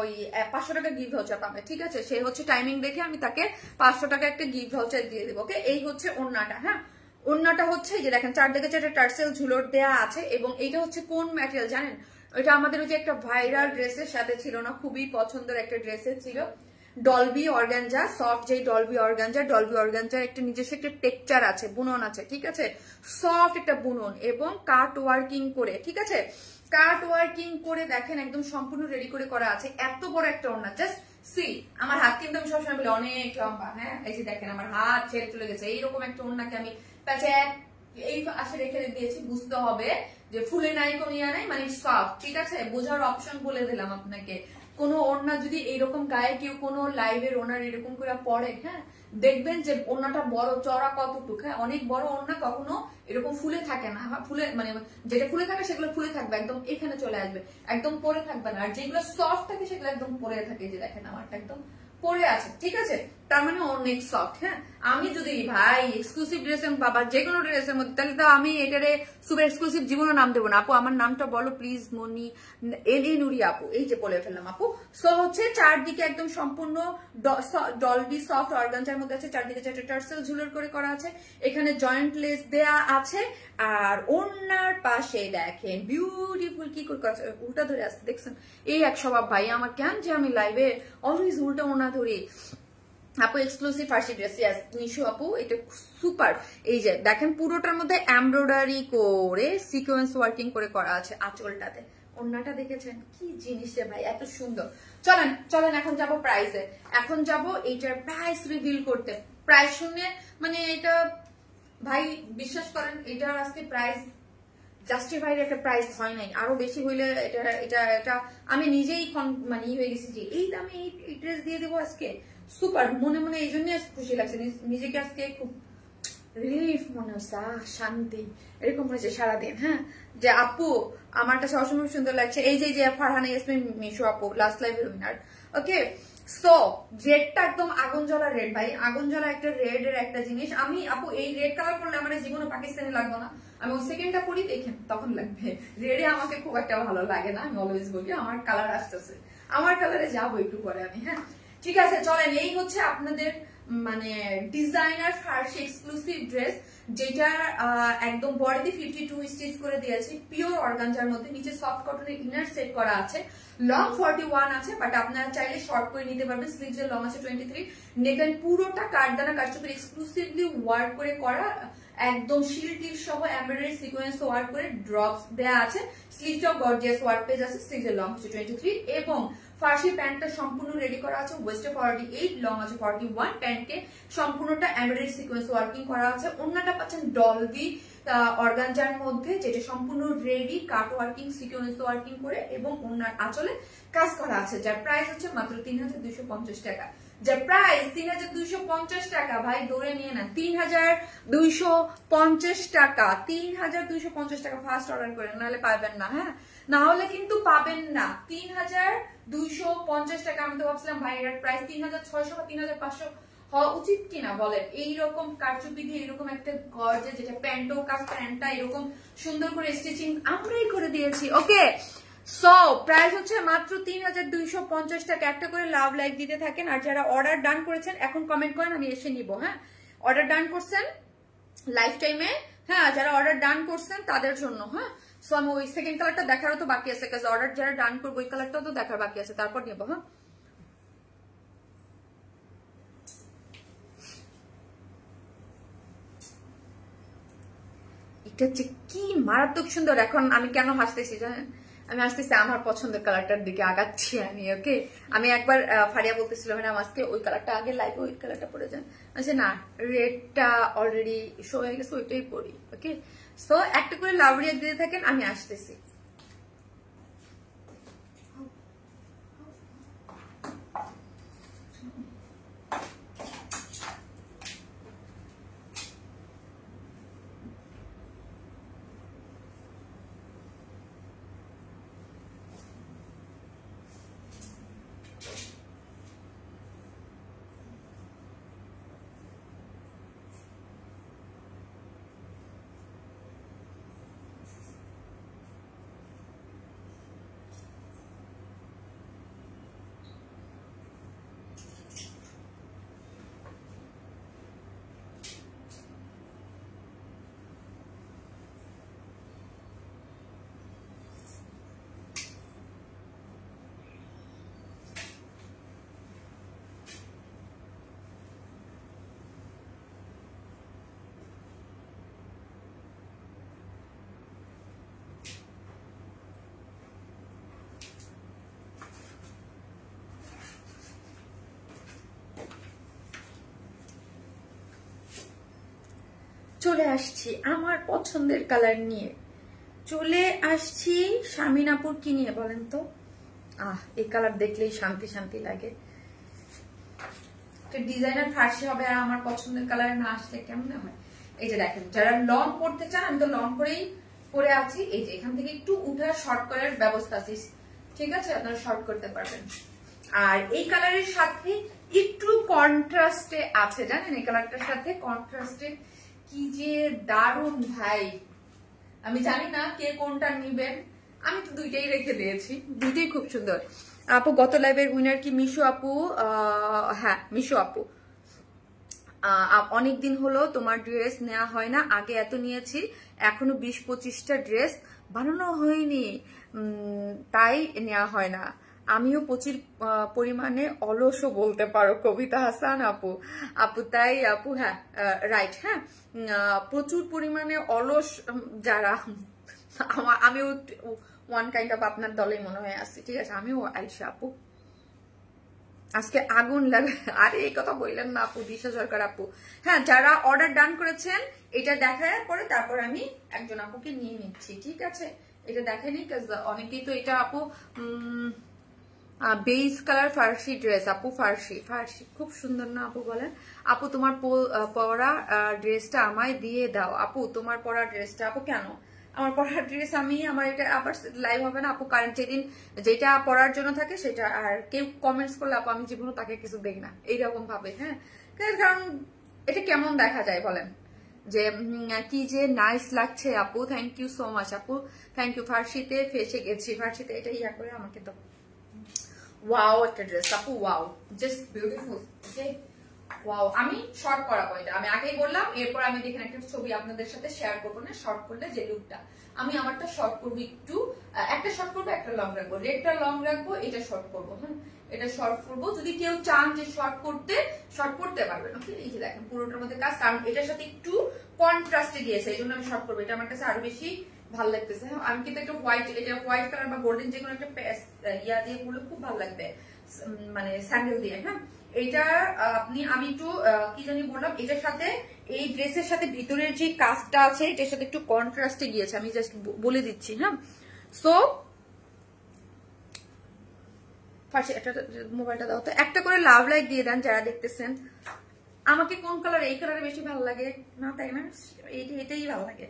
ওই 500 টাকা গিফট ভাউচার পাবে, ঠিক আছে। সে হচ্ছে টাইমিং দেখে আমি তাকে 500 টাকা একটা গিফট ভাউচার দিয়ে দেবো। ওকে এই হচ্ছে ওড়নাটা, হ্যাঁ ওড়নাটা হচ্ছে যে দেখেন 4 দিকে 4 টার্সেল ঝুলোর দেয়া আছে, এবং এইটা হচ্ছে কোন ম্যাটেরিয়াল জানেন, ওইটা আমাদের ওই যে একটা ভাইরাল ড্রেসের সাথে ছিল না, খুবই পছন্দের একটা ড্রেসের ছিল, ডলবি অর্গানজা, সফট যে ডলবি অর্গানজার একটা নিজস্ব একটা টেক্সচার আছে, বুনন আছে, ঠিক আছে, সফট একটা বুনন এবং কাট ওয়ার্কিং করে, ঠিক আছে, কাট ওয়ার্কিং করে দেখেন একদম সম্পূর্ণ রেডি করে করা আছে। এত বড় একটা ওড়না, জাস্ট সি আমার হাত কিন্তু আমি সবসময় বলি অনেক লম্বা, হ্যাঁ এই যে দেখেন আমার হাত ছেড়ে চলে গেছে, এইরকম একটা ওড়নাকে আমি প্যাচে এই পাশে রেখে দিয়েছি। বুঝতে হবে যে ফুলে নাই কোনো ইয়া নাই, মানে সফট, ঠিক আছে, বোঝার অপশন বলে দিলাম আপনাকে। কোনো ওড়না যদি এইরকম গায়ে কেউ কোনো লাইভের ওড়নার এরকম করে পরে, হ্যাঁ দেখবেন যে ওড়নাটা বড় চড়া কতটুকু, হ্যাঁ অনেক বড় ওড়না কখনো এরকম ফুলে থাকে না, ফুলে মানে যেটা ফুলে থাকে সেগুলো ফুলে থাকবে একদম এখানে চলে আসবে, একদম পরে থাকবে না। আর যেগুলো সফট থাকে সেগুলো একদম পরে থাকে, যে দেখেন আমারটা একদম পরে আছে, ঠিক আছে। তার মানে অনেক সফট। হ্যাঁ, আমি যদি ভাই এক্সক্লুসিভ ড্রেস বাবা যে কোনো ড্রেসের মধ্যে, তাহলে তো আমি এটারে সুপার এক্সক্লুসিভ জীবনও নাম দেবো না। আপু আমার নামটা বলো প্লিজ। মনি এলি নুরি আপু, এই যে বলে ফেললাম আপু। সো হচ্ছে চারদিকে একদম সম্পূর্ণ ডলবি সফট অর্গানজার মধ্যে আছে, চারদিকে চারটে টার্সেল ঝুলর করে করা আছে, এখানে জয়েন্ট লেস দেয়া আছে, আর ওনার পাশে দেখেন বিউটিফুল কি করে উল্টা ধরে আসছে দেখছেন। এই এক স্বভাব ভাই আমার, কেন যে আমি লাইভে অলওয়েজ উল্টা ওনা ধরি। আপু এক্সক্লুসিভ ফার্সি ড্রেস, ইয়াস নিশু আপু, এটা সুপার। এই যে দেখেন পুরোটার মধ্যে এমব্রয়ডারি করে সিকোয়েন্স ওয়ার্কিং করে করা আছে আঁচলটাতে। ওন্নাটা দেখেছেন কি জিনিস রে ভাই, এত সুন্দর। চলেন চলেন এখন যাব প্রাইসে, এখন যাব এইটার প্রাইস রিভিল করতে। প্রাইস শুনে মানে এটা ভাই বিশ্বাস করেন এটার আজকে প্রাইস জাস্টিফাইড একটা প্রাইস হয় নাই, আরো বেশি হইলে এটা এটা এটা আমি নিজেই মানে হয়ে গেছি যে এই দামে এই ড্রেস দিয়ে দেবো আজকে। সুপার, মনে মনে এই জন্য খুশি লাগছে, নিজেকে আজকে খুব রিলিফ মনে হচ্ছে, শান্তি এরকম হয়েছে সারাদিন। হ্যাঁ, যে আপু আমার কাছে অসম্ভব সুন্দর লাগছে। এই যে ফারহানা ইয়াসমিন মিশু আপু লাস্ট লাইভ উইনার। ওকে, সো রেডটা একদম আগুন জ্বলা রেড ভাই, আগুন জ্বলা একটা রেড এর একটা জিনিস। আমি আপু এই রেড কালার পরলে আমার জীবনে পাকিস্তানি লাগবে না, আমি ওই সেকেন্ডটা পরি দেখেন তখন লাগবে। রেডে আমাকে খুব একটা ভালো লাগে না, আমি অলওয়েজ বলি আমার কালার আসতেছে, আমার কালারে যাবো একটু পরে আমি। হ্যাঁ ঠিক আছে, চলেন এই হচ্ছে আপনাদের মানে ডিজাইনার ফার্সি এক্সক্লুসিভ ড্রেস, যেটা একদম বডিতে 52 স্টিচ করে দিয়েছি পিওর অর্গানজার মধ্যে, নিচে সফট কটনের ইনার সেট করা আছে, লং 41 আছে, বাট আপনারা চাইলে শর্ট করে নিতে পারবেন। স্লিভসের লং আছে 23, নেকলাইন পুরোটা কাঠদানা কাটচুপি এক্সক্লুসিভলি ওয়ার্ক করে করা, একদম শিল্টির সহ এমব্রয়ডারি সিকোয়েন্স ওয়ার্ক করে ড্রপস দেয়া আছে, স্লিভটাও গর্জিয়াস ওয়ার্ক পেজ আছে, স্লিভসের লং হচ্ছে 23 এবং ফার্সি প্যান্টটা সম্পূর্ণ রেডি করা আছে, ওয়েস্টে 48, লং আছে 41, প্যান্টকে সম্পূর্ণটা এমব্রয়ডারি সিকোয়েন্স ওয়ার্কিং করা আছে। ওন্নাটা পাচ্ছেন ডলবি অর্গানজার মধ্যে, যেটা সম্পূর্ণ রেডি কাট ওয়ার্কিং সিকোয়েন্স ওয়ার্কিং করে এবং ওন্নার আঁচলে কাজ করা আছে, যার প্রাইস হচ্ছে মাত্র 3250 টাকা। যার প্রাইস 3250 টাকা, ভাই দৌড়ে নিয়ে না, 3250 টাকা, 3250 টাকা ফার্স্ট অর্ডার করেন, নাহলে পাবেন না। হ্যাঁ, না হলে কিন্তু পাবেন না। 3250 টাকা, আমি তো ভাবছিলাম ভাই এর প্রাইস 3600 বা 3500 হওয়া উচিত কিনা বলেন। এইরকম কারচুপি দিয়ে এরকম একটা গর্জে, যেটা প্যান্টও কাজ, প্যান্টটা এরকম সুন্দর করে স্টিচিং আমরাই করে দিয়েছি। ওকে, সো প্রাইস হচ্ছে মাত্র 3250 টাকা। একটা করে লাভ লাইক দিতে থাকেন, আর যারা অর্ডার ডান করেছেন এখন কমেন্ট করেন, আমি এসে নিব। হ্যাঁ, অর্ডার ডান করছেন লাইফ টাইমে, হ্যাঁ যারা অর্ডার ডান করছেন তাদের জন্য। হ্যাঁ, সো আমি ওই সেকেন্ড কালারটা দেখারও তো বাকি আছে, কাজ অর্ডার যারা ডান করবো ওই কালারটাও তো দেখার বাকি আছে, তারপর নেবো। হ্যাঁ, এটা হচ্ছে কি মারাত্মক সুন্দর। এখন আমি কেন হাসতেছি জানেন, আমি হাসতেছি আমার পছন্দের কালারটার দিকে আগাচ্ছি আমি। ওকে, আমি একবার ফারিয়া বলতেছিল ম্যাডাম আজকে ওই কালারটা আগে লাইভে ওই কালারটা পরে যান, আচ্ছা না রেডটা অলরেডি শো হয়ে গেছে, ওইটাই পরি। ওকে, সো একটা করে লাভ রিয়াক্ট দিতে থাকেন, আমি আসতেছি। চলে আসছি আমার পছন্দের কালার নিয়ে, চলে আসছি শামিন আপুর কি নিয়ে বলেন তো। এই কালার দেখলেই শান্তি শান্তি লাগে। ডিজাইনার ফার্সি হবে আর আমার পছন্দের কালার না আসলে কেমন হয়। এই যে দেখেন, যারা লং পড়তে চান, আমি তো লং করেই পরে আছি। এই যে এখান থেকে একটু উঠে শর্ট করার ব্যবস্থা আছে, ঠিক আছে, আপনারা শর্ট করতে পারবেন। আর এই কালারের সাথে একটু কন্ট্রাস্টে আছে, জানেন এই কালারটার সাথে কন্ট্রাস্টে কি যে দারুণ ভাই। আমি জানি না কে কোনটা নিবেন, আমি তো দুইটাই রেখে দিয়েছি, দুইটাই খুব সুন্দর। আপু গত লাইভের উইনার কি মিশু আপু? হ্যাঁ মিশু আপু। অনেকদিন হলো তোমার ড্রেস নেওয়া হয় না, আগে এত নিয়েছি, এখনো 20-25টা ড্রেস বানানো হয়নি, তাই নেওয়া হয় না। আমিও প্রচুর পরিমাণে অলসও বলতে পারো, কবিতা হাসান আপু। আপু তাই আপু, হ্যাঁ রাইট, হ্যাঁ প্রচুর পরিমাণে অলস যারা, আমিও ওয়ান কাইন্ড অফ আপনার দলেই মনে হয় আসছি, ঠিক আছে আমিও আইসা আপু আজকে আগুন লাগে। আরে এই কথা বললেন না আপু, দিশা সরকার আপু। হ্যাঁ যারা অর্ডার ডান করেছেন এটা দেখার পরে তারপর আমি একজন আপুকে নিয়ে নিচ্ছি, ঠিক আছে এটা দেখেনি, অনেকেই তো এটা আপু বেজ কালার ফার্সি ড্রেস আপু, ফার্সি ফার্সি খুব সুন্দর না আপু বলেন। আপু তোমার পরা ড্রেসটা আমায় দিয়ে দাও। আপু তোমার পরা ড্রেসটা, আপু কেন আমার পরার ড্রেস আমি, আমার এটা আবার লাইভ হবে না আপু, কারণ যেদিন যেটা পরার জন্য থাকে সেটা, আর কেউ কমেন্টস করলে আপু আমি জীবনে তাকে কিছু দেখি না এইরকম ভাবে, হ্যাঁ কারণ এটা কেমন দেখা যায় বলেন, যে কি যে নাইস লাগছে আপু, থ্যাংক ইউ সো মাচ আপু, থ্যাংক ইউ। ফার্সিতে ফেসে গেছি, ফার্সিতে এটা ইয়া করে আমাকে তো ওয়াও একটা ড্রেস আপু, wow just beautiful, okay wow. আমি শর্ট করাবো এটা, আমি আগেই বললাম, এরপর আমি দেখেন একটা ছবি আপনাদের সাথে শেয়ার করবো না, শর্ট করলে যে লুকটা, আমি আমারটা শর্ট করবো একটু, একটা শর্ট করবো একটা লং রাখবো, রেডটা লং রাখবো, এটা শর্ট করবো, হ্যাঁ এটা শর্ট করবো। যদি কেউ চান যে শর্ট করতে পারবেন, ওকে এই যে দেখেন পুরোটার মধ্যে কাজ, কারণ এটার সাথে একটু কন্ট্রাস্টে গিয়েছে এই জন্য আমি শর্ট করবো, এটা আমার কাছে আরো বেশি ভালো লাগতেছে। আমি কিন্তু একটা হোয়াইট, এটা হোয়াইট কালার বা গোল্ডেন যে কোনো একটা ইয়া দিয়ে পরলে খুব ভালো লাগবে, মানে স্যান্ডেল দিয়ে, হ্যাঁ এটা আপনি, আমি একটু কি জানি বললাম, এটার সাথে এই ড্রেসের সাথে ভিতরের যে কাজটা আছে এটার সাথে একটু কন্ট্রাস্টে গিয়েছে, আমি জাস্ট বলে দিচ্ছি, হ্যাঁ সো ফার্স্ট একটা মোবাইলটা দাও তো, একটা করে লাভ লাইক দিয়ে দেন যারা দেখতেছেন। আমাকে কোন কালার, এই কালারে বেশি ভালো লাগে না তাই না, এটাই ভালো লাগে,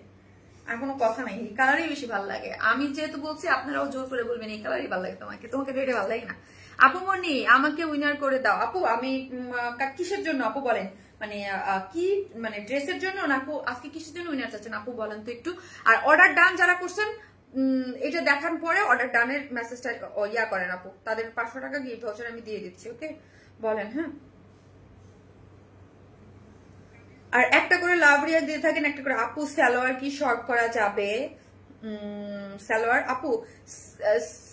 আর কোনো কথা নাই, এই কালারই বেশি ভালো লাগে। আমি যেহেতু বলছি আপনারাও জোর করে বলবেন এই কালারই ভালো লাগে তোমাকে, তোমাকে এটা ভালো লাগে না। আপু মনি আমাকে উইনার করে দাও। আপু আমি কিসের জন্য আপু বলেন, মানে কি মানে ড্রেসের জন্য না আপু, আজকে কিসের জন্য উইনার চাচ্ছেন আপু বলেন তো একটু। আর অর্ডার ডান যারা করছেন এটা দেখার পরে অর্ডার ডানের মেসেজটা ইয়া করেন আপু, তাদের 500 টাকা গিফট ভাউচার আমি দিয়ে দিচ্ছি, ওকে বলেন। হ্যাঁ আর একটা করে লাভ রিয়া দিয়ে থাকেন, একটা করে আপু সালোয়ার কি শর্ট করা যাবে? সালোয়ার আপু,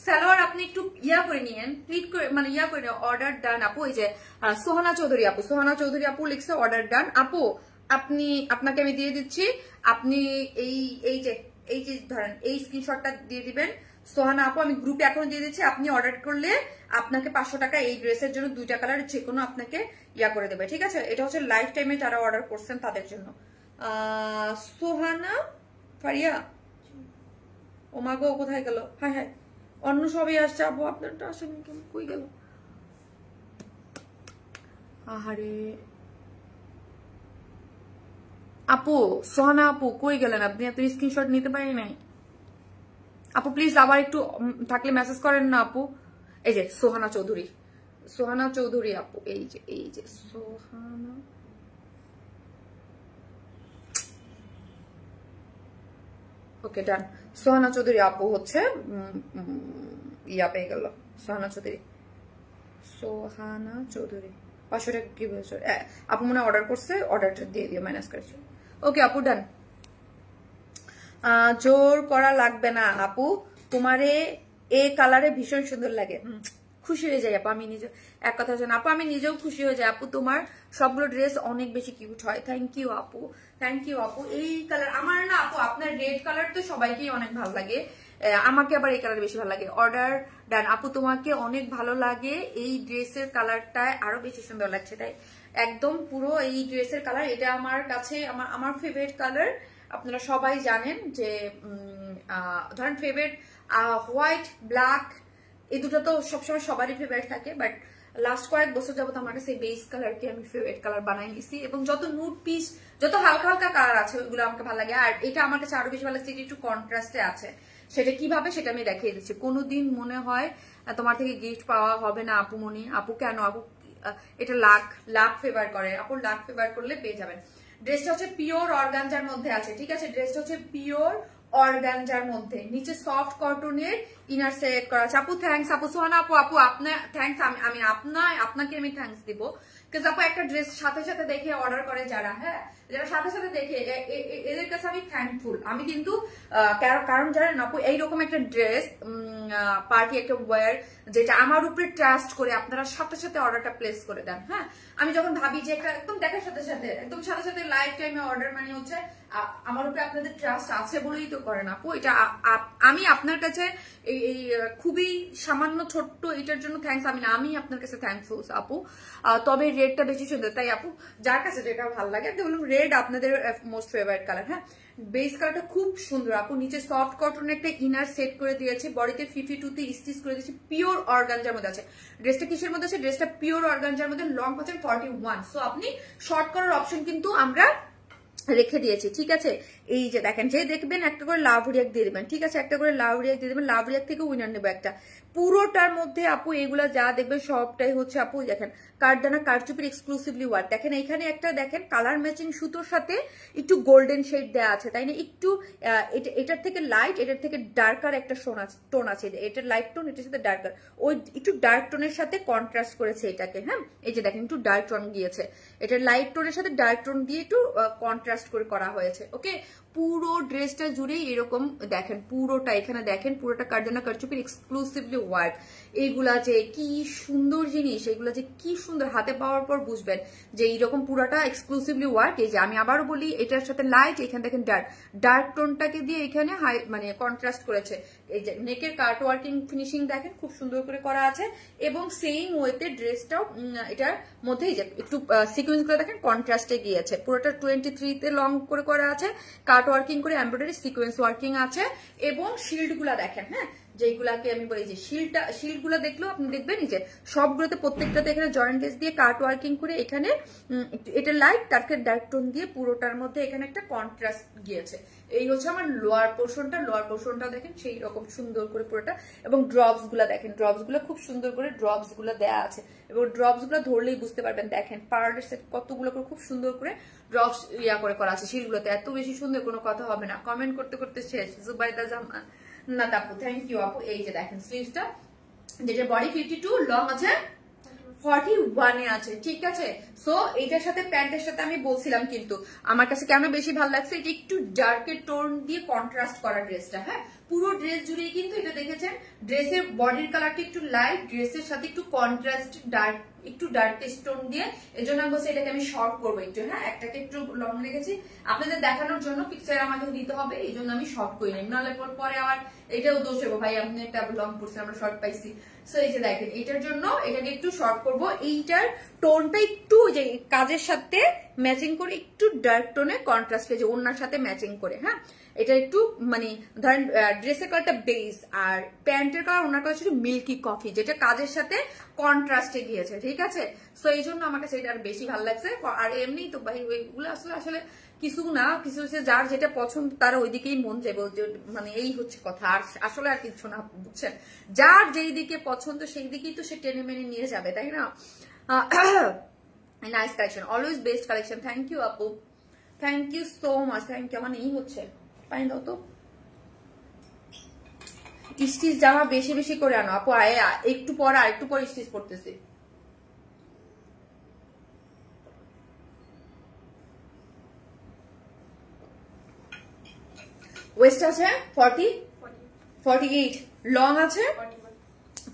সালোয়ার আপনি একটু ইয়া করে নিয়েন, ক্লিক করে মানে ইয়া করে অর্ডার ডান আপু। এই যে সোহানা চৌধুরী আপু, সোহানা চৌধুরী আপু লিখছে অর্ডার ডান আপু, আপনি আপনাকে আমি দিয়ে দিচ্ছি, আপনি এই যে ধরেন এই স্ক্রিনশটটা দিয়ে দিবেন সোহানা আপু, আমি গ্রুপে এখন দিয়ে দিচ্ছি, আপনি অর্ডার করলে আপনাকে 500 টাকা এই ড্রেসের জন্য 2টা কালার যে কোনো আপনাকে ইয়া করে দেবে, ঠিক আছে। এটা হচ্ছে লাইফ টাইমে যারা অর্ডার করছেন তাদের জন্য। সোহানা ফারিয়া, ও মা গো কোথায় গেল, হ্যাঁ হ্যাঁ অন্য সবই আসছে আপু, আপনারটা আসেনি কেন, কই গেল, আহারে আপু সোহানা আপু কই গেলেন আপনি, আপনি স্ক্রিনশট নিতে পারি নাই আপু, প্লিজ আবার একটু থাকলে মেসেজ করেন না আপু। এই যে সোহানা চৌধুরী, সোহানা চৌধুরী আপু, এই যে সোহানা, ওকে ডান। সোহানা চৌধুরী আপু হচ্ছে ইয়া পেয়ে গেল, সোহানা চৌধুরী, সোহানা চৌধুরী 500 টাকা কি বলছো আপু, মনে অর্ডার করছে, অর্ডারটা দিয়ে দিও মাইনাস করেছে, ওকে আপু ডান। জোর করা লাগবে না আপু, তোমারে এ কালারে ভীষণ সুন্দর লাগে, খুশি হয়ে যায় আপু, আমি নিজে এক কথা জানি আপু, আমি নিজেও খুশি হয়ে যাই আপু, তোমার সবগুলো ড্রেস অনেক বেশি কিউট হয়, থ্যাংক ইউ আপু, থ্যাংক ইউ আপু। এই কালার আমার না আপু, আপনার রেড কালার তো সবাইকেই অনেক ভালো লাগে, আমাকে আবার এই কালার বেশি ভালো লাগে, অর্ডার ডান আপু, তোমাকে অনেক ভালো লাগে, এই ড্রেসের কালারটা আরো বেশি সুন্দর লাগছে, তাই একদম পুরো এই ড্রেসের কালার, এটা আমার কাছে আমার ফেভারিট কালার, আপনারা সবাই জানেন যে ধরেন ফেভারিট হোয়াইট ব্ল্যাক এই দুটো তো সবসময় সবারই ফেভারিট থাকে, বাট লাস্ট কয়েক বছর যাবত আমার কাছে বেস কালারকে আমি ফেভারিট কালার বানাই নিছি, এবং যত নুড পিস, যত হালকা হালকা কালার আছে ওইগুলো আমাকে ভালো লাগে। আর এটা আমার কাছে আরো বেশি ভালো লাগছে, একটু কন্ট্রাস্টে আছে। সেটা কিভাবে সেটা আমি দেখিয়ে দিচ্ছি। কোনোদিন মনে হয় তোমার থেকে গিফট পাওয়া হবে না আপু মনি, আপু কেন আপু, এটা লাক ফেভার করে, আপু লাক ফেভার করলে পেয়ে যাবেন। ড্রেসটা হচ্ছে পিওর অর্গানজার মধ্যে আছে, ঠিক আছে? ড্রেসটা হচ্ছে পিওর অর্গানজার মধ্যে, নিচে সফট কটনের ইনার সেট করা আছে। আপু থ্যাঙ্কস, আপু সোহানা আপু, আপু আপনার থ্যাঙ্কস, আমি আপনাকে আমি থ্যাঙ্কস দিব। বিকজ আপু একটা ড্রেস সাথে সাথে দেখে অর্ডার করে যারা, হ্যাঁ যারা সাথে সাথে দেখে, এদের কাছে আমি থ্যাঙ্কফুল। আমি কিন্তু কারণ জানেন আপু, এইরকম একটা ড্রেস পার্টি একটা ওয়্যার যেটা আমার উপরে ট্রাস্ট করে আপনারা সাথে সাথে অর্ডারটা প্লেস করে দেন। হ্যাঁ আমি যখন ভাবি যে একটা একদম দেখার সাথে সাথে লাইফ টাইমে অর্ডার, মানে হচ্ছে আমার উপরে আপনাদের ট্রাস্ট আছে বলেই তো করেন আপু। এটা আমি আপনার কাছে এই খুবই সামান্য ছোট্ট এটার জন্য থ্যাঙ্কস আমি না, আমি আপনার কাছে থ্যাঙ্কফুল আপু। তবে রেডটা বেশি সুন্দর, তাই আপু যার কাছে যেটা ভালো লাগে আপনি বলুন। রেড আপনাদের মোস্ট ফেভারিট কালার। হ্যাঁ বেস কালারটা খুব সুন্দর আপু, নিচে সফট কটনের একটা ইনার সেট করে দিয়েছে, বডিতে 52তে স্টিচ করে দিয়েছে, পিওর অর্গানজার মধ্যে আছে। ড্রেসটা কিসের মধ্যে আছে? ড্রেসটা পিওর অর্গানজার মধ্যে, লং পাচ্ছেন 41। সো আপনি শর্ট করার অপশন কিন্তু আমরা রেখে দিয়েছি, ঠিক আছে? এই যে দেখেন, যে দেখবেন একটা করে লাভ রিয়াক্ট দিয়ে দেবেন, ঠিক আছে? একটা করে লাভ রিয়াক্ট দিয়ে দেবেন, লাভ রিয়াক্ট থেকে উইনার নেবে একটা। পুরোটার মধ্যে আপু এগুলা যা দেখবেন সবটাই হচ্ছে আপু দেখেন কারদানা কারচুপির এক্সক্লুসিভলি ওয়ার্ক। দেখেন এখানে একটা দেখেন কালার ম্যাচিং সুতোর সাথে একটু গোল্ডেন শেড দেওয়া আছে, তাই না? একটু এটার থেকে লাইট, এটার থেকে ডার্কার একটা টোন আছে, এটার লাইট টোন, এটার সাথে ডার্কার, ওই একটু ডার্ক টোনের সাথে কন্ট্রাস্ট করেছে এটাকে। হ্যাঁ এই যে দেখেন একটু ডার্ক টোন গিয়েছে, এটার লাইট টোনের সাথে ডার্ক টোন দিয়ে একটু কন্ট্রাস্ট করে করা হয়েছে। ওকে পুরো ড্রেসটা জুড়েই এরকম দেখেন, পুরোটা এখানে দেখেন পুরোটা কারদানা কারচুপির এক্সক্লুসিভলি ওয়ার্ক। এইগুলা যে কি সুন্দর জিনিস, এগুলা যে কি সুন্দর, হাতে পাওয়ার পর বুঝবেন যে এইরকম পুরোটা এক্সক্লুসিভলি ওয়ার্ক। এই যে আমি আবারও বলি, এটার সাথে লাইট, এখানে দেখেন ডার্ক টোনটাকে দিয়ে এখানে হাই মানে কন্ট্রাস্ট করেছে। এই যে নেকের কাট ওয়ার্কিং ফিনিশিং দেখেন খুব সুন্দর করে করা আছে, এবং সেম ওয়েতে ড্রেসটাও এটার মধ্যে এই যে একটু সিকোয়েন্স করে দেখেন কন্ট্রাস্টে গিয়েছে। পুরোটা 23তে লং করে করা আছে, কাট ওয়ার্কিং করে এমব্রয়ডারি সিকোয়েন্স ওয়ার্কিং আছে, এবং শিল্ড গুলা দেখেন। হ্যাঁ যেগুলাকে আমি বলি যে শিল্ড গুলা দেখলেও আপনি দেখবেন যে সবগুলোতে প্রত্যেকটাতে এখানে জয়েন্ট লেস দিয়ে কাট ওয়ার্কিং করে এখানে এটা লাইট তারকে ডার্ক টোন দিয়ে পুরোটার মধ্যে এখানে একটা কন্ট্রাস্ট গিয়েছে। এই হচ্ছে আমার লোয়ার পোর্শনটা দেখেন সেই রকম সুন্দর করে পুরোটা, এবং ড্রপস গুলা দেখেন, ড্রপস গুলা খুব সুন্দর করে ড্রপস গুলা দেওয়া আছে, এবং ড্রপস গুলা ধরলেই বুঝতে পারবেন দেখেন পার্লের সেট কতগুলো করে খুব সুন্দর করে ড্রপস ইয়া করে করা আছে। শিলগুলোতে এত বেশি সুন্দর কোনো কথা হবে না। কমেন্ট করতে করতে শেষ। জুবাইদা জামান না আপু থ্যাংক ইউ আপু। এই যে দেখেন স্লিভসটা, যেটা বডি 52 লং আছে 41 আছে, ঠিক আছে? সো এইটার সাথে প্যান্টের সাথে আমি বলছিলাম কিন্তু আমার কাছে কেন বেশি ভালো লাগছে, এটা একটু ডার্কের টোন দিয়ে কন্ট্রাস্ট করা ড্রেসটা। হ্যাঁ পুরো ড্রেস জুড়েই কিন্তু এটা দেখেছেন, ড্রেসের বডির কালারটা একটু লাইট, ড্রেসের সাথে একটু কন্ট্রাস্ট ডার্ক, একটু ডার্ক টোন দিয়ে। এই জন্য আমি বলছি এটাকে আমি শর্ট করবো একটু। হ্যাঁ একটাকে একটু লং রেখেছি আপনাদের দেখানোর জন্য, পিকচার আমাকে দিতে হবে, এই জন্য আমি শর্ট করি না, নাহলে পরে আবার এটাও দোষ হবে ভাই আপনি একটা লং করছেন আমরা শর্ট পাইছি। সো এই যে দেখেন এটার জন্য এটাকে একটু শর্ট করবো, এইটার টোনটা একটু যে কাজের সাথে ম্যাচিং করে একটু ডার্ক টোনে কন্ট্রাস্ট, যে ওনার সাথে ম্যাচিং করে। হ্যাঁ এটা একটু মানে ধরেন ড্রেসের কালারটা বেস আর প্যান্টের কালার ওনার কালার ছিল মিল্কি কফি, যেটা কাজের সাথে কন্ট্রাস্টে গিয়েছে, ঠিক আছে? সো এই জন্য আমার কাছে এটা আর বেশি ভালো লাগছে। আর এমনি তো ভাই ওইগুলো আসলে কিছু না, কিছু হচ্ছে যার যেটা পছন্দ তার ওইদিকেই মন যাবে, মানে এই হচ্ছে কথা, আর আসলে আর কিছু না, বুঝছেন? যার যেই দিকে পছন্দ সেই দিকেই তো সে টেনে মেনে নিয়ে যাবে, তাই না? Nice collection, always best collection. Thank you আপু, thank you so much, thank you. আমার এই হচ্ছে পানি দাও তো, স্টিচ জামা বেশি বেশি করে আনো আপু, একটু পর স্টিচ করতেছি। ওয়েস্ট আছে 48, লং আছে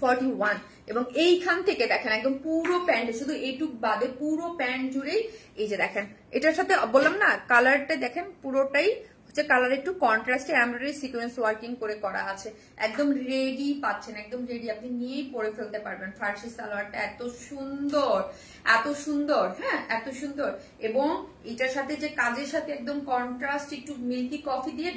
41, এবং এইখান থেকে দেখেন একদম পুরো প্যান্ট, শুধু এইটুক বাদে পুরো প্যান্ট জুড়েই এই যে দেখেন এটার সাথে বললাম না কালারটা দেখেন পুরোটাই হচ্ছে কালার একটু কন্ট্রাস্টে এমব্রয়ডারি সিকোয়েন্স ওয়ার্কিং করে করা আছে। একদম রেডি পাচ্ছেন, একদম রেডি, আপনি নিয়েই পরে ফেলতে পারবেন। ফার্সি সালোয়ারটা এত সুন্দর, হ্যাঁ এত সুন্দর, এবং এটার সাথে যে কাজের সাথে একদম কন্ট্রাস্ট একটু মিল্কি কফি দিয়ে,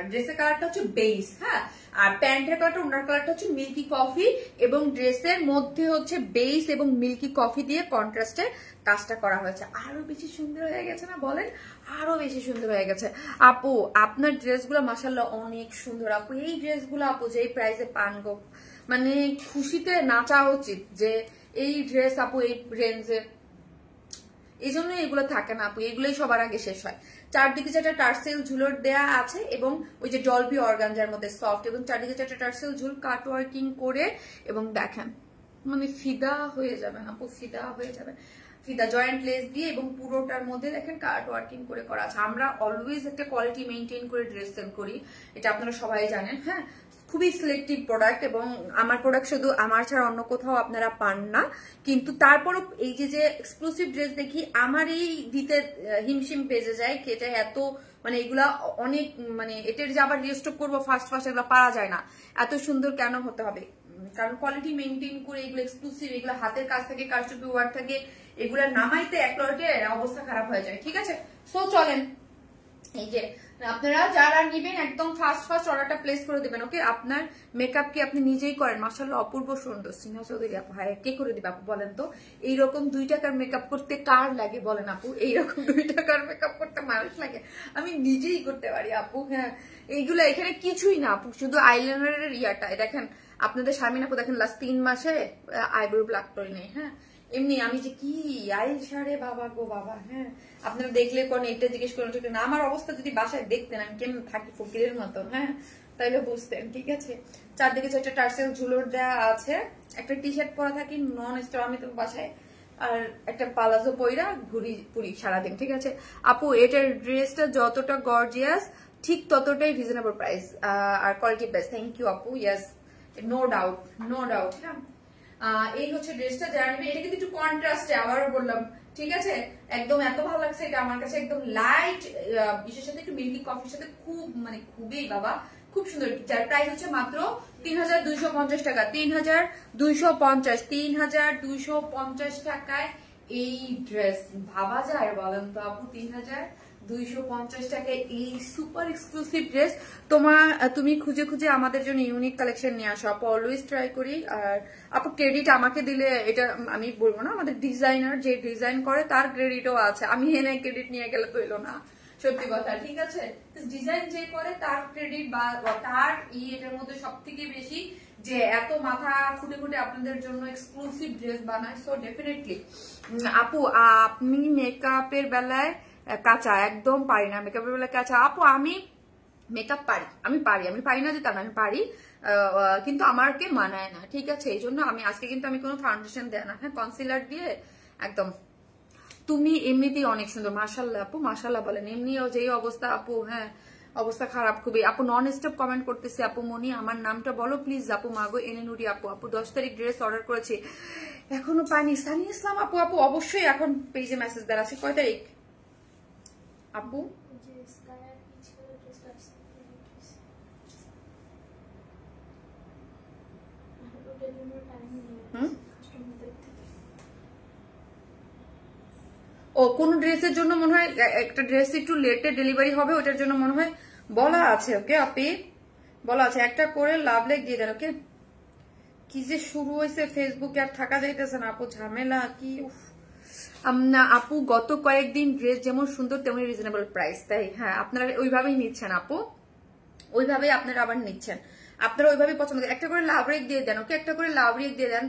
ড্রেসের কালারটা হচ্ছে বেস, হ্যাঁ, আর প্যান্টের কালারটা, ওনার কালারটা হচ্ছে মিল্কি কফি, এবং ড্রেসের মধ্যে হচ্ছে বেস এবং মিল্কি কফি দিয়ে কন্ট্রাস্টে কাজটা করা হয়েছে। আরো বেশি সুন্দর হয়ে গেছে না বলেন? আরো বেশি সুন্দর হয়ে গেছে আপু। আপনার ড্রেসগুলো মাশাআল্লাহ অনেক সুন্দর আপু। এই ড্রেসগুলো আপু যেই প্রাইসে পান গো, মানে খুশিতে নাচা উচিত যে এই ড্রেস আপু এই রেঞ্জে। এই জন্য এগুলো থাকে না আপু, এগুলোই সবার আগে শেষ হয়। চারদিকে যেটা টার্সেল ঝুলোর দেয়া আছে এবং ওই যে ডলবি অর্গানজার মধ্যে সফট, এবং চারদিকে যেটা টার্সেল ঝুল কাট ওয়ার্কিং করে, এবং দেখেন মানে ফিদা হয়ে যাবে আপু, ফিদা হয়ে যাবে, ফিদা জয়েন্ট লেস দিয়ে, এবং পুরোটার মধ্যে দেখেন কাট ওয়ার্কিং করে করা আছে। আমরা অলওয়েজ একটা কোয়ালিটি মেনটেন করে ড্রেস সেল করি, এটা আপনারা সবাই জানেন। হ্যাঁ, খুবই সিলেক্টিভ প্রোডাক্ট, এবং আমার প্রোডাক্ট শুধু আমার ছাড়া অন্য কোথাও আপনারা পান না। কিন্তু তারপরও এই যে এক্সক্লুসিভ ড্রেস দেখি আমার এই দিতে হিমশিম পেজে যায়, কেটে এত মানে এগুলা অনেক, মানে এটার যে আবার রিস্টক করবো ফার্স্ট এগুলো পারা যায় না। এত সুন্দর কেন হতে হবে? কারণ কোয়ালিটি মেনটেন করে এগুলো এক্সক্লুসিভ, এগুলো হাতের কাজ থেকে কারচুপি ওয়ার্ক থাকে, এগুলা নামাইতে এক লটে অবস্থা খারাপ হয়ে যায়। ঠিক আছে, সো চলেন এই যে আপনারা যারা নিবেন একদম ফার্স্ট অর্ডারটা প্লেস করে দিবেন। ওকে, আপনার মেকআপ কি আপনি নিজেই করেন? মাশাআল্লাহ অপূর্ব সুন্দর। সিনা চৌধুরী আপু, হ্যাঁ কে করে দিবে আপু বলেন তো? এইরকম 2 টাকার মেকআপ করতে কার লাগে বলেন আপু? এইরকম 2 টাকার মেকআপ করতে মানুষ লাগে? আমি নিজেই করতে পারি আপু। হ্যাঁ, এইগুলো এখানে কিছুই না আপু, শুধু আইলাইনারের ইয়াটা দেখেন। আপনাদের শারমিন আপু দেখেন লাস্ট 3 মাসে আইব্রো ব্ল্যাক করি নেই। হ্যাঁ, এমনি আমি যে কি আইল সারে বাবা গো বাবা। হ্যাঁ, আপনারা দেখলে কোন এটা জিজ্ঞেস করেন না, আমার অবস্থা যদি বাসায় দেখতেন আমি কেমন থাকি ফকিরের মতন, হ্যাঁ তাইলে বুঝতেন। ঠিক আছে, চারদিকে একটা টার্সেল ঝুলোর দেওয়া আছে, একটা টি শার্ট পরা থাকি নন স্টপ আমি তো বাসায়, আর একটা পালাজো পইরা ঘুরি পুরি সারাদিন। ঠিক আছে আপু, এটার ড্রেসটা যতটা গর্জিয়াস ঠিক ততটাই রিজনেবল প্রাইস আর কোয়ালিটি বেস্ট। থ্যাংক ইউ আপু। Yes, no doubt, no doubt. হ্যাঁ, এই হচ্ছে ড্রেসটা যারা নেবে, এটা কিন্তু একটু কন্ট্রাস্টে, আবারও বললাম। ঠিক আছে, একদম এত ভালো লাগছে এটা আমার কাছে, একদম লাইট, বিশেষ সাথে একটু মিল্কি কফির সাথে খুব মানে খুবই বাবা খুব সুন্দর। যার প্রাইস হচ্ছে মাত্র 3250 টাকা। 3250 টাকায় এই ড্রেস ভাবা যায় বলেন তো আপু? 3250 টাকায় এই সুপার এক্সক্লুসিভ ড্রেস তুমি খুঁজে খুঁজে আমাদের জন্য ইউনিক কালেকশন নিয়ে আসো আপু, অলওয়েজ ট্রাই করি। আর আপু ক্রেডিট আমাকে দিলে এটা আমি বলবো না, আমাদের ডিজাইনার যে ডিজাইন করে তার ক্রেডিটও আছে, আমি এনে ক্রেডিট নিয়ে গেলে তো এলো না, সত্যি কথা। ঠিক আছে, ডিজাইন যে করে তার ক্রেডিট বা তার এটার মধ্যে সব থেকে বেশি, যে এত মাথা খুঁটে খুঁটে আপনাদের জন্য এক্সক্লুসিভ ড্রেস বানায়। সো ডেফিনেটলি আপু, আপনি মেকআপের বেলায় কাঁচা একদম পারি না, মেকআপের বেলায় কাঁচা আপু। আমি মেকআপ পারি, আমি পারি না যে তা না, আমি পারি, কিন্তু আমাকে মানায় না। ঠিক আছে, এই জন্য আমি আজকে কিন্তু আমি কোনো ফাউন্ডেশন দেয় না, হ্যাঁ কনসিলার দিয়ে একদম। তুমি এমনিতেই অনেক সুন্দর, মাশাল্লাহ আপু, মাশাল্লাহ বলেন। এমনিও যেই অবস্থা আপু, হ্যাঁ অবস্থা খারাপ খুবই আপু। নন স্টপ কমেন্ট করতেছে আপু মনি, আমার নামটা বলো প্লিজ আপু। মাগো এনে নুরি আপু, আপু 10 তারিখ ড্রেস অর্ডার করেছি এখনো পাইনি। সানি ইসলাম আপু, আপু অবশ্যই এখন পেজে মেসেজ দেওয়া আছে। কয় তারিখ আপু? ও কোন ড্রেসের জন্য মনে হয় একটা ড্রেস একটু লেটে ডেলিভারি হবে, ওটার জন্য মনে হয় বলা আছে। ওকে আপি, বলা আছে একটা করে লাভ লেখ দিয়ে দেন। ওকে, কি যে শুরু হয়েছে ফেসবুকে, আর থাকা যাইতেছে না আপু, ঝামেলা কি না আপু। গত কয়েকদিন ড্রেস যেমন সুন্দর তেমনি রিজনেবল প্রাইস, তাই হ্যাঁ আপনারা ওইভাবেই নিচ্ছেন আপু, ওইভাবেই আপনারা আবার নিচ্ছেন, আপনারা ওইভাবে পছন্দ করেন। একটা করে লাভ রেক দিয়ে দেন। ওকে, একটা করে লাভ রেক দিয়ে দেন।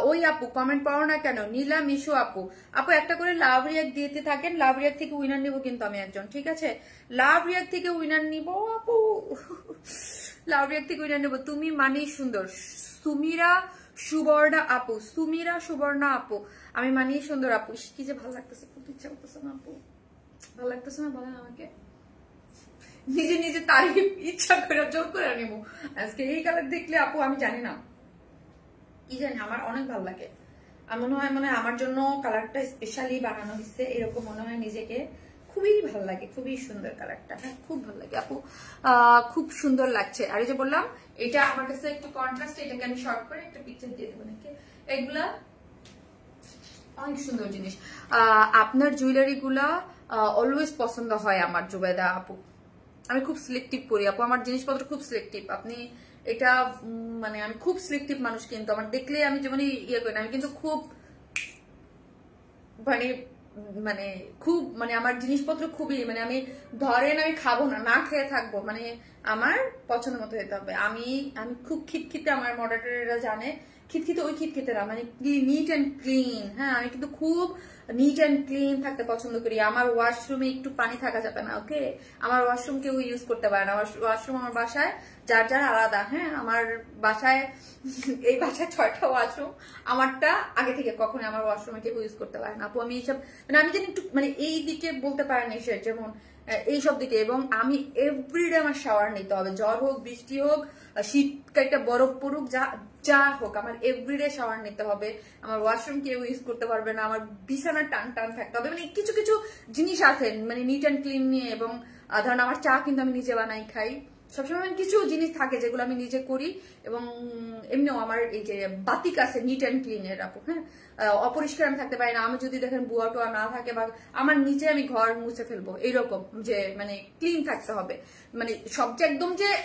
ওই আপু কমেন্ট পড়ো না কেন? নীলা মিশু আপু, আপু একটা করে লাভ রিয়াক দিতে থাকেন, লাভ রিয়াক থেকে উইনার নিব কিন্তু আমি একজন। ঠিক আছে, লাভ রিয়াক থেকে উইনার নিব আপু, লাভ রিয়াক থেকে উইনার নিব। তুমি মানেই সুন্দর, সুমিরা সুবর্ণা আপু, সুমিরা সুবর্ণা আপু, আমি মানেই সুন্দর আপু। কি যে ভালো লাগতেছে, খুব ইচ্ছা করতেছে না আপু, ভালো লাগতেছে না বলেন আমাকে? নিজে নিজে তারিফ ইচ্ছা করে জোর করে নিব আজকে। এই কালার দেখলে আপু আমি জানি না কি জানি, আমার অনেক ভালো লাগে। মনে হয় আমার জন্য কালারটা স্পেশালি বানানো হয়েছে এরকম মনে হয় নিজেকে। খুবই ভালো লাগে, খুবই সুন্দর কালারটা, হ্যাঁ খুব ভালো লাগে আপু, খুব সুন্দর লাগছে। আর এই যে বললাম এটা আমার কাছে একটু কন্ট্রাস্ট, এটাকে আমি শর্ট করে একটা পিকচার দিয়ে দেবো নাকি। এগুলা অনেক সুন্দর জিনিস। আপনার জুয়েলারি গুলা অলওয়েজ পছন্দ হয় আমার জুবেদা আপু। আমি খুব সিলেক্টিভ করি আপু, আমার জিনিসপত্র খুব সিলেক্টিভ। আপনি এটা মানে আমি খুব সিলেক্টিভ মানুষ, কিন্তু আমার দেখলে আমি যেমন ইয়ে করি না, আমি কিন্তু খুব মানে মানে খুব মানে আমার জিনিসপত্র খুবই মানে আমি ধরেন আমি খাবো না, না খেয়ে থাকবো, মানে আমার পছন্দ মতো হতে হবে। আমি আমি খুব খিটখিটে, আমার মডারেটররা জানে খিটখিটে, ওই খিটখিটে না, মানে নিট অ্যান্ড ক্লিন। হ্যাঁ, আমি কিন্তু খুব নিট অ্যান্ড ক্লিন থাকতে পছন্দ করি। আমার ওয়াশরুমে একটু পানি থাকা যাবে না, ওকে? আমার ওয়াশরুম কেউ ইউজ করতে পারে না। ওয়াশরুম আমার বাসায় যার যার আলাদা। হ্যাঁ, আমার বাসায় এই বাসায় 6টা ওয়াশরুম, আমারটা আগে থেকে কখনো আমার ওয়াশরুমে কেউ ইউজ করতে পারে না আপু। আমি এইসব মানে আমি জানি একটু মানে এই দিকে বলতে পারেন এসে, যেমন এইসব দিকে। এবং আমি এভরিডে আমার শাওয়ার নিতে হবে, জ্বর হোক, বৃষ্টি হোক, শীত কাইটা বরফ পড়ুক, যা যা হোক, আমার এভরিডে শাওয়ার নিতে হবে। আমার ওয়াশরুম কেউ ইউজ করতে পারবে না, আমার বিছানা টান টান থাকতে হবে। মানে কিছু কিছু জিনিস আছে মানে নিট অ্যান্ড ক্লিন নিয়ে। এবং ধরেন আমার চা কিন্তু আমি নিজে বানাই খাই। সবসময় কিছু জিনিস থাকে যেগুলো আমি নিজে করি। এবং এমনিও আমার এই যে বাতিক আছে নিট অ্যান্ড ক্লিনের আপু। হ্যাঁ, অপরিষ্কার আমি থাকতে পারি না। আমি যদি দেখেন বুয়া টোয়া না থাকে বা আমার নিজে আমি ঘর মুছে ফেলবো, এইরকম যে মানে ক্লিন থাকতে হবে। মানে সব যে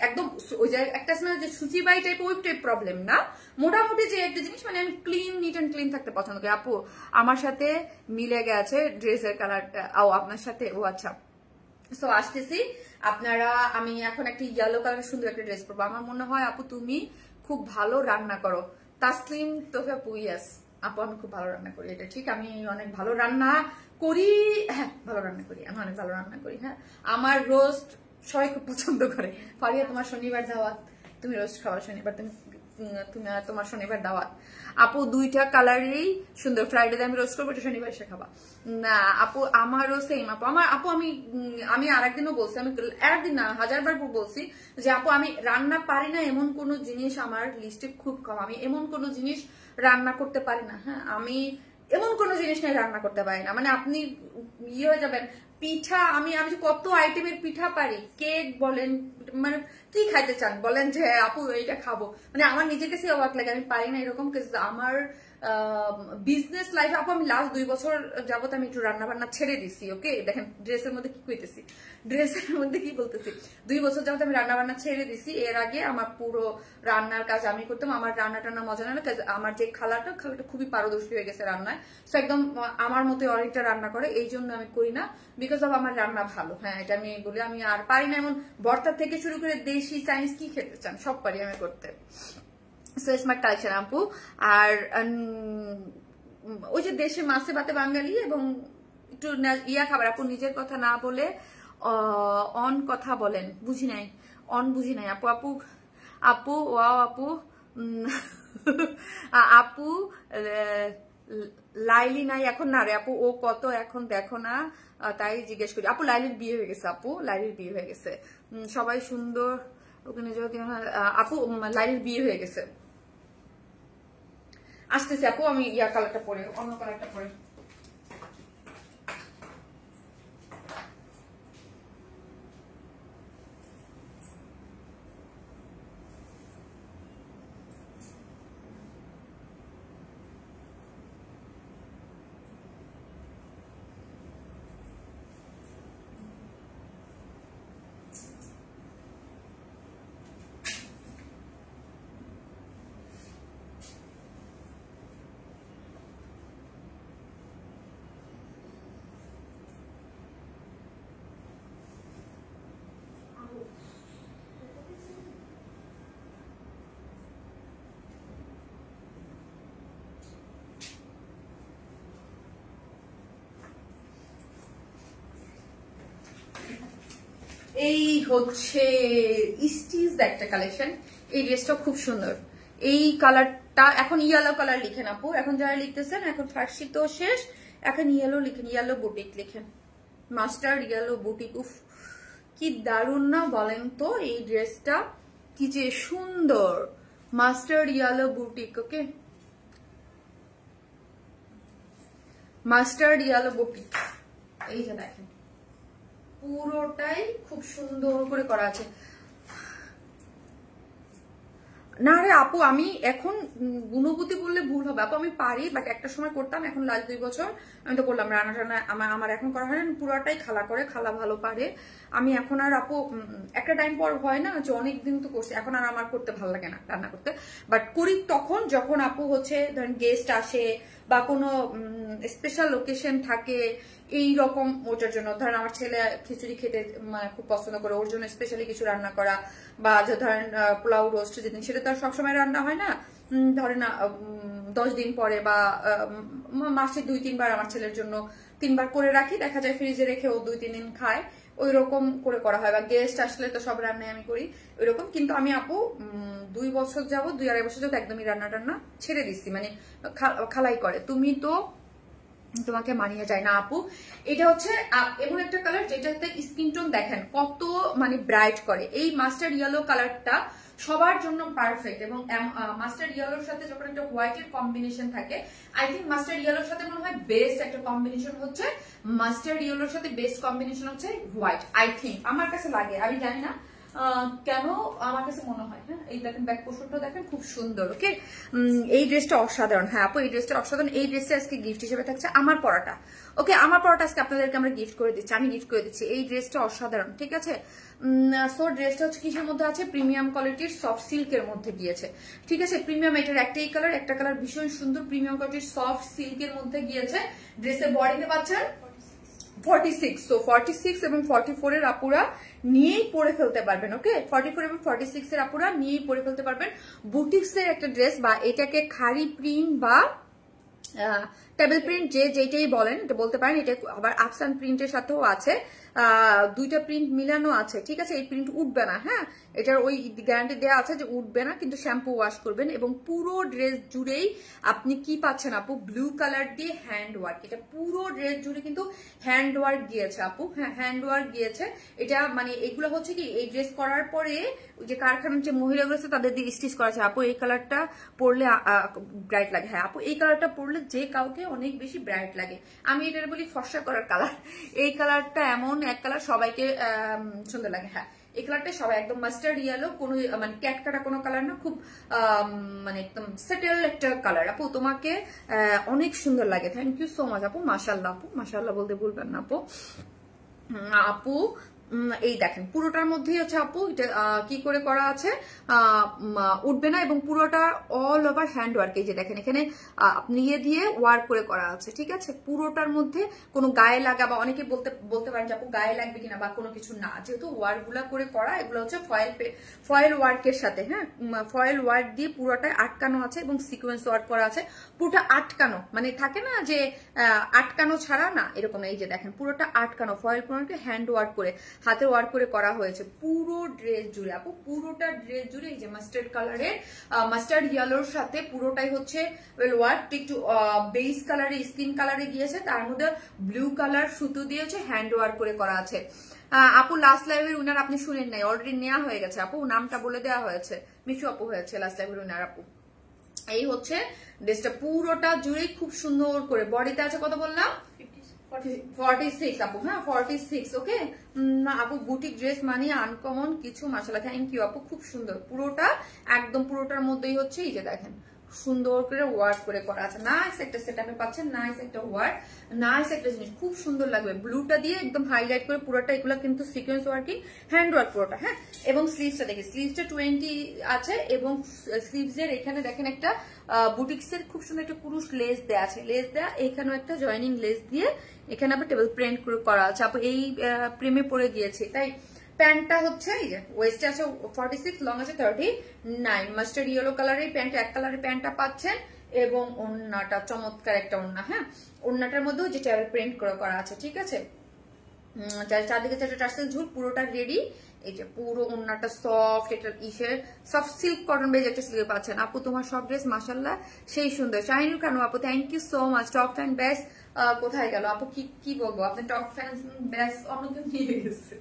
একদম ওই যে একটা সময় যে সুচিবাই টাইপ ওই টাইপ প্রবলেম না, মোটামুটি যে একটা জিনিস মানে আমি ক্লিন নিট অ্যান্ড ক্লিন থাকতে পছন্দ করি আপু। আমার সাথে মিলে গেছে ড্রেসের কালারটা। ও আপনার সাথে, ও আচ্ছা। সো আসতেছি আপনারা, আমি এখন একটা ইয়েলো কালারের সুন্দর একটা ড্রেস পরবো। আমার মনে হয় আপু তুমি খুব ভালো রান্না করো। তাসলিম তোফা আপু, ইয়াস আপু আমি খুব ভালো রান্না করি, এটা ঠিক। আমি অনেক ভালো রান্না করি, হ্যাঁ ভালো রান্না করি, আমি অনেক ভালো রান্না করি। হ্যাঁ, আমার রোস্ট সবাই খুব পছন্দ করে। ফারিয়া তোমার শনিবার দাওয়াত, তুমি রোস্ট খাওয়া শনিবার, তুমি তোমার শনিবার দাওয়াত আপু। দুইটা কালারই সুন্দর। ফ্রাইডে আমি রোস্ট করবো, এটা শনিবার এসে খাবা না আপু। আমারও সেম আপু। আমার আপু আমি আরেকদিনও বলছি, আমি একদিন না 1000বার বলছি যে আপু আমি রান্না পারি না এমন কোনো জিনিস আমার লিস্টে খুব কম। আমি এমন কোনো জিনিস রান্না করতে পারি না। হ্যাঁ, আমি এমন কোনো জিনিস নাই রান্না করতে পারি না। মানে আপনি ইয়ে হয়ে যাবেন। পিঠা আমি কত আইটেমের পিঠা পারি, কেক বলেন, মানে কি খাইতে চান বলেন যে আপু এইটা খাবো, মানে আমার নিজের কাছে অবাক লাগে আমি পারি না এরকম। আমার বিজনেস লাইফ আপু আমি লাস্ট 2 বছর যাবত আমি একটু রান্না বান্না ছেড়ে দিছি। ওকে, দেখেন ড্রেসের মধ্যে কি কইতেছি, ড্রেসের মধ্যে কি বলতেছি। 2 বছর যাবত আমি রান্না বান্না ছেড়ে দিছি। এর আগে আমার পুরো রান্নার কাজ আমি করতাম। আমার রান্না টান্না মজা না, আমার যে খালাটা খুবই পারদর্শী হয়ে গেছে রান্নায়। সো একদম আমার মতো অনেকটা রান্না করে, এই জন্য আমি করি না, বিকজ অফ আমার রান্না ভালো। হ্যাঁ, এটা আমি বলি। আমি আর পারি না এমন ভর্তা থেকে শুরু করে দেশি চাইনিজ কি খেতে চান সব পারি আমি করতে। সো স্মার্ট কালেকশন আপু। আর ওই যে দেশে মাছে ভাতে বাঙালি এবং একটু ইয়া খাবার আপু। নিজের কথা না বলে অন কথা বলেন, বুঝি নাই, অন বুঝি নাই আপু। আপু আপু ওয়াও আপু আপু লাইলি নাই এখন না রে আপু, ও কত এখন দেখো না তাই জিজ্ঞেস করি আপু। লাইলির বিয়ে হয়ে গেছে আপু, লাইলির বিয়ে হয়ে গেছে। সবাই সুন্দর ওখানে যদি আপু, লাইলির বিয়ে হয়ে গেছে। আসতেছে আপু, আমি ইয়া কালারটা পরে অন্য কালারটা পরে। এই হচ্ছে স্টিচ একটা কালেকশন। এই ড্রেসটা খুব সুন্দর। এই কালারটা এখন ইয়েলো কালার লিখেন আপু, এখন যারা লিখতেছেন এখন ফার্সি তো শেষ, এখন ইয়েলো লিখেন, ইয়েলো বুটিক লিখেন, মাস্টার্ড ইয়েলো বুটিক। উফ কি দারুণ না বলেন তো, এই ড্রেসটা কি যে সুন্দর, মাস্টার্ড ইয়েলো বুটিক। ওকে, মাস্টার্ড ইয়েলো বুটিক। এই যে দেখেন পুরোটাই খুব সুন্দর করে করা আছে। না রে আপু, আমি এখন গুণবতী বললে ভুল হবে আপু, আমি পারি, বাট একটা সময় করতাম, এখন লাস্ট 2 বছর আমি তো বললাম রান্না টান্না আমার এখন করা হয় না, পুরোটাই খালা করে, খালা ভালো পারে। আমি এখন আর আপু একটা টাইম পর হয় না যে অনেকদিন তো করছি, এখন আর আমার করতে ভালো লাগে না রান্না করতে, বাট করি তখন যখন আপু হচ্ছে ধরেন গেস্ট আসে বা কোনো স্পেশাল লোকেশন থাকে এই রকম, ওটার জন্য ধরেন আমার ছেলে খিচুড়ি খেতে মানে খুব পছন্দ করে, ওর জন্য স্পেশালি কিছু রান্না করা, বা যে ধরেন পোলাও রোস্ট যেদিন, সেটা তো আর সবসময় রান্না হয় না, ধরেন 10 দিন পরে বা মাসে 2-3 বার আমার ছেলের জন্য 3 বার করে রাখি, দেখা যায় ফ্রিজে রেখে ও 2-3 দিন খায়, ওই রকম করে করা হয়। বা গেস্ট আসলে তো সব রান্নাই আমি করি ওই রকম। কিন্তু আমি আপু 2 বছর যাবো, 2-2.5 বছর যাবো একদমই রান্না টান্না ছেড়ে দিচ্ছি, মানে খালাই করে। তুমি তো তোমাকে মানিয়ে যায় না আপু। এটা হচ্ছে এমন একটা কালার যেটাতে স্কিন টোন দেখেন কত মানে ব্রাইট করে, এই মাস্টার্ড ইয়েলো কালারটা সবার জন্য পারফেক্ট। এবং মাস্টার্ড ইয়েলোর সাথে যখন একটা হোয়াইটের কম্বিনেশন থাকে, আই থিঙ্ক মাস্টার্ড ইয়েলোর সাথে মনে হয় বেস্ট একটা কম্বিনেশন হচ্ছে, মাস্টার্ড ইয়েলোর সাথে বেস্ট কম্বিনেশন হচ্ছে হোয়াইট, আই থিঙ্ক আমার কাছে লাগে, আমি জানি না কেন আমার কাছে মনে হয়। হ্যাঁ, এই দেখেন ব্যাক পোর্শনটা দেখেন খুব সুন্দর। ওকে, এই ড্রেসটা অসাধারণ। হ্যাঁ আপু, এই ড্রেসটা অসাধারণ। এই ড্রেসটা আজকে গিফট হিসেবে থাকছে আমার পরাটা। ওকে, আমার পরাটা আজকে আপনাদেরকে আমরা গিফট করে দিচ্ছি, আমি গিফট করে দিচ্ছি। এই ড্রেসটা অসাধারণ, ঠিক আছে। সো ড্রেসটা হচ্ছে কিসের মধ্যে আছে, প্রিমিয়াম কোয়ালিটির সফট সিল্কের মধ্যে গিয়েছে, ঠিক আছে। প্রিমিয়াম, এটার একটাই কালার, একটা কালার ভীষণ সুন্দর, প্রিমিয়াম কোয়ালিটির সফট সিল্কের মধ্যে গিয়েছে। ড্রেসের বডিতে পাচ্ছেন 46, সো 46 এবং 44 এর আপুরা নিয়েই পরে ফেলতে পারবেন। ওকে, 44 এবং 46 এর আপুরা নিয়েই পরে ফেলতে পারবেন। বুটিক্স এর একটা ড্রেস, বা এটাকে খাড়ি প্রিন্ট বা টেবিল প্রিন্ট যে যেটাই বলেন এটা বলতে পারেন। এটা আবার আফসান প্রিন্টের সাথেও আছে, দুইটা প্রিন্ট মিলানো আছে, ঠিক আছে। এই প্রিন্ট উঠবে না, হ্যাঁ, এটার ওই গ্যারান্টি দেওয়া আছে যে উঠবে না, কিন্তু শ্যাম্পু ওয়াশ করবেন। এবং পুরো ড্রেস জুড়েই আপনি কি পাচ্ছেন আপু, ব্লু কালার দিয়ে হ্যান্ড ওয়ার্ক। এটা পুরো ড্রেস জুড়ে কিন্তু হ্যান্ড ওয়ার্ক গিয়েছে আপু, হ্যাঁ হ্যান্ড ওয়ার্ক গিয়েছে। এটা মানে এগুলো হচ্ছে কি, এই ড্রেস করার পরে যে কারখানার যে মহিলাগুলো আছে তাদের দিয়ে স্টিচ করা আছে। আপু এই কালারটা পরলে ব্রাইট লাগে। হ্যাঁ আপু, এই কালারটা পরলে যে কাউকে অনেক বেশি ব্রাইট লাগে। আমি এটার বলি ফর্সা করার কালার। এই কালারটা এমন এক কালার সবাইকে সুন্দর লাগে। হ্যাঁ, এই কালারটা সবাই একদম মাস্টার্ড ইয়েলো, কোনো মানে ক্যাট কাটা কোনো কালার না, খুব মানে একদম সেটেল একটা কালার। আপু তোমাকে অনেক সুন্দর লাগে, থ্যাংক ইউ সো মাচ আপু। মাশাআল্লাহ আপু, মাশাআল্লাহ বলতে ভুলবেন না আপু। আপু এই দেখেন পুরোটার মধ্যেই হচ্ছে আপু এটা কি করে করা আছে, উঠবে না, এবং পুরোটা অল ওভার হ্যান্ড ওয়ার্ক। এই যে দেখেন এখানে নিয়ে দিয়ে ওয়ার্ক করে করা আছে, ঠিক আছে। পুরোটার মধ্যে কোনো গায়ে লাগা বা অনেকে বলতে পারেন যে আপু গায়ে লাগবে কিনা বা কোনো কিছু না, যেহেতু ওয়ার্ক গুলা করে করা, এগুলো হচ্ছে ফয়েল ওয়ার্কের সাথে, হ্যাঁ ফয়েল ওয়ার্ক দিয়ে পুরোটাই আটকানো আছে এবং সিকোয়েন্স ওয়ার্ক করা আছে। পুরোটা আটকানো, মানে থাকে না যে আটকানো ছাড়া না, এরকম। এই যে দেখেন পুরোটা আটকানো, ফয়েল পুরোটাকে হ্যান্ড ওয়ার্ক করে, হাতে ওয়ার্ক করে করা হয়েছে পুরো ড্রেস জুড়ে আপু। পুরোটা ড্রেস জুড়ে এই যে মাস্টার্ড কালারের, মাস্টার্ড ইয়েলোর সাথে পুরোটাই হচ্ছে ওয়ার্ক, একটু বেস কালারে স্কিন কালারে গিয়েছে, তার মধ্যে ব্লু কালার সুতো দিয়েছে, হ্যান্ড ওয়ার্ক করে করা আছে। আপু লাস্ট লাইভের উইনার আপনি শুনেন নাই, অলরেডি নেওয়া হয়ে গেছে আপু, নামটা বলে দেওয়া হয়েছে, মিঠু আপু হয়েছে লাস্ট লাইভের উইনার আপু। এই হচ্ছে ড্রেসটা পুরোটা জুড়ে খুব সুন্দর করে, বডিতে আছে কত বললাম 46 আপু, হ্যাঁ 46। ওকে আপু, বুটিক ড্রেস মানে আনকমন কিছু, মাশাআল্লাহ থ্যাংক ইউ আপু, খুব সুন্দর পুরোটা, একদম পুরোটার মধ্যেই হচ্ছে এই যে দেখেন সুন্দর করে ওয়ার্ক করে করা আছে। নাইস একটা সেটআপে পাচ্ছেন, নাইস একটা ওয়ার্ক, নাইস একটা জিনিস, খুব সুন্দর লাগবে। ব্লুটা দিয়ে একদম হাইলাইট করে পুরোটা, এগুলো কিন্তু সিকোয়েন্স ওয়ার্কিং, হ্যান্ড ওয়ার্ক পুরোটা, হ্যাঁ। এবং স্লিভসটা দেখি, স্লিভসটা 20 আছে, এবং স্লিভসের এখানে দেখেন একটা বুটিক্সের খুব সুন্দর একটা কুরুশ লেস দেওয়া আছে, লেস দেওয়া, এখানেও একটা জয়েনিং লেস দিয়ে এখানে আবার টেবিল প্রিন্ট করা আছে আপু। এই প্রেমে পড়ে গিয়েছে তাই। প্যান্টটা হচ্ছে এই যে ওয়েস্টে আছে 46, লং আছে 39, মাস্টার্ড ইয়েলো কালারের প্যান্ট, এক কালারের প্যান্টটা পাচ্ছেন, এবং ওড়নাটা চমৎকার একটা ওড়না, হ্যাঁ ওড়নাটার মধ্যেও যে টেবিল প্রিন্ট করা আছে, ঠিক আছে। চারদিকে চারটে টার্সেল ঝুল, পুরোটা রেডি। এই যে পুরো ওড়নাটা সফট, একটা ইসের সফট সিল্ক কটন বেজ একটা সিল্ক পাচ্ছেন আপু। তোমার সব ড্রেস মাশাআল্লাহ সেই সুন্দর। শাহিনুর খানু আপু thank you so much. Top fan ব্যাস কোথায় গেল আপু, কি বলবো, আপনার টপ ফ্যান ব্যাস অন্য কেউ নিয়ে গেছে,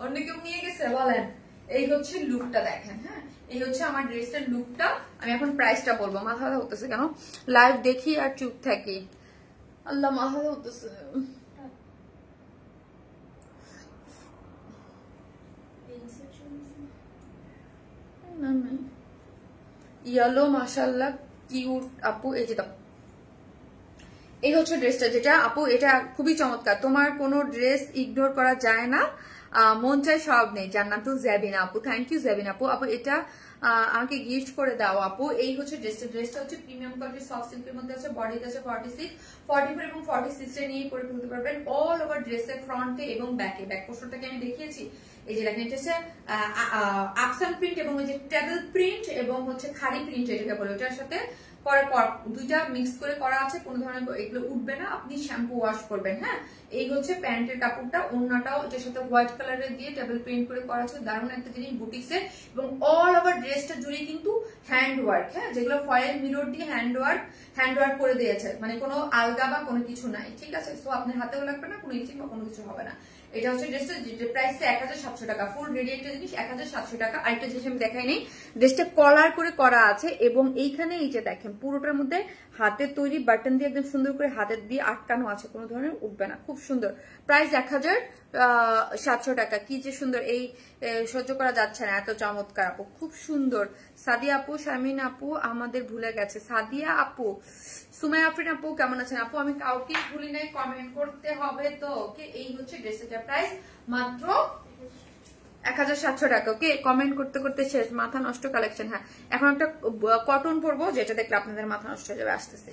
অন্য কেউ নিয়ে গেছে বলেন। এই হচ্ছে লুকটা দেখেন, হ্যাঁ এই হচ্ছে আমার ড্রেসটার লুকটা। আমি এখন প্রাইসটা বলবো, মাথা ব্যথা হতেছে কেন, লাইভ দেখি আর চুপ থাকি, আল্লাহ মাথা ব্যথা হতেছে। ইয়েলো মাশাআল্লাহ কিউট আপু। এই যে দাও, এই হচ্ছে ড্রেসটা, যেটা আপু এটা খুবই চমৎকার। তোমার কোনো ড্রেস ইগনোর করা যায় না, মন চাই সব নেই। জান্নাতুল জাবিনা আপু, থ্যাংক ইউ জাবিনা আপু। আপু এটা আমাকে গিফট করে দাও আপু। এই হচ্ছে ড্রেসটা, ড্রেসটা হচ্ছে প্রিমিয়াম কোয়ালিটি সফট সিল্কের মধ্যে আছে, বডিতে আছে 46, 44 এবং 46 এ নিয়ে করে ফেলতে পারবেন অল ওভার ড্রেসের ফ্রন্টে এবং ব্যাকে। ব্যাক পোর্শনটাকে আমি দেখিয়েছি, এই যে দেখেন এটা হচ্ছে আকসান প্রিন্ট এবং এই যে টেবল প্রিন্ট এবং হচ্ছে খাড়ি প্রিন্ট এটাকে বলে, ওটার সাথে দুইটা মিক্স করে করা আছে, কোনো ধরনের এগুলো উঠবে না, আপনি শ্যাম্পু ওয়াশ করবেন। হ্যাঁ, এই হচ্ছে প্যান্টের কাপড়টা, ওড়নাটাও এটার সাথে হোয়াইট কালারের দিয়ে টেবল প্রিন্ট করে করা আছে, দারুণ একটা জিনিস বুটিক্সের। এবং অল ওভার ড্রেসটা জুড়ে কিন্তু হ্যান্ড ওয়ার্ক, হ্যাঁ, যেগুলো ফয়েল মিরর দিয়ে হ্যান্ড ওয়ার্ক করে দিয়েছে, মানে কোনো আলগা বা কোনো কিছু নাই, ঠিক আছে। সো আপনার হাতেও লাগবে না, কোনো ইচিং বা কোনো কিছু হবে না। এটা হচ্ছে ড্রেসটা, প্রাইস 1700 টাকা, ফুল রেডি একটা জিনিস 1700 টাকা। আরেকটা জিনিস আমি দেখাই নেই, ড্রেসটা কলার করে করা আছে এবং এইখানে এই যে দেখেন পুরোটার মধ্যে হাতের তৈরি বাটন দিয়ে একদম সুন্দর করে হাতের দিয়ে আটকানো আছে, কোনো ধরনের উঠবে না, খুব সুন্দর। প্রাইস 1700 টাকা। কি যে সুন্দর, এই সহ্য করা যাচ্ছে না, এত চমৎকার আপু, খুব সুন্দর। সাদিয়া আপু, শারমিন আপু আমাদের ভুলে গেছে, সাদিয়া আপু, সুমাইয়া আফরিন আপু কেমন আছেন আপু? আমি কাউকে ভুলি নাই, কমেন্ট করতে হবে তো। ওকে, এই হচ্ছে ড্রেসের প্রাইস মাত্র 1700 টাকা। ওকে, কমেন্ট করতে করতে শেষ, মাথা নষ্ট কালেকশন। হ্যাঁ, এখন একটা কটন পরবো, যেটা দেখলে আপনাদের মাথা নষ্ট হয়ে যাবে। আসতেছে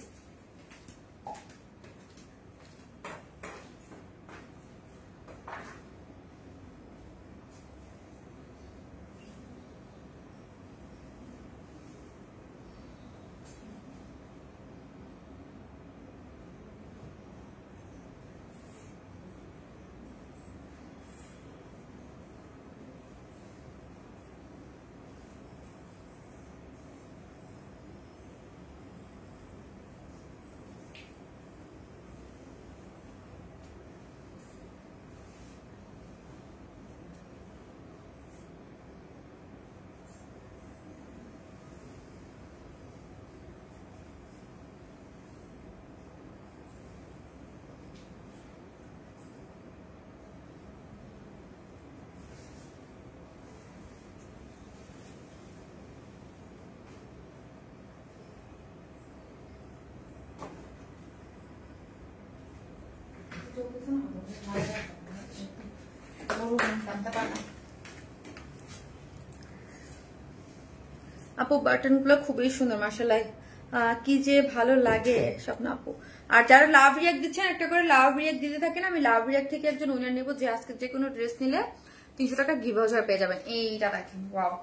আপু, বাটন গুলো খুবই সুন্দর মাশাআল্লাহ, কি যে ভালো লাগে স্বপ্ন আপু। আর যারা লাভ রিয়াক্ট দিচ্ছেন, একটা করে লাভ রিয়াক্ট দিতে থাকেন, আমি লাভ রিয়াক্ট থেকে একজন উইনার নেবো, যে আজকে যে কোনো ড্রেস নিলে 300 টাকা গিভ আউট পেয়ে যাবেন। এইটা দেখেন, ওয়াও,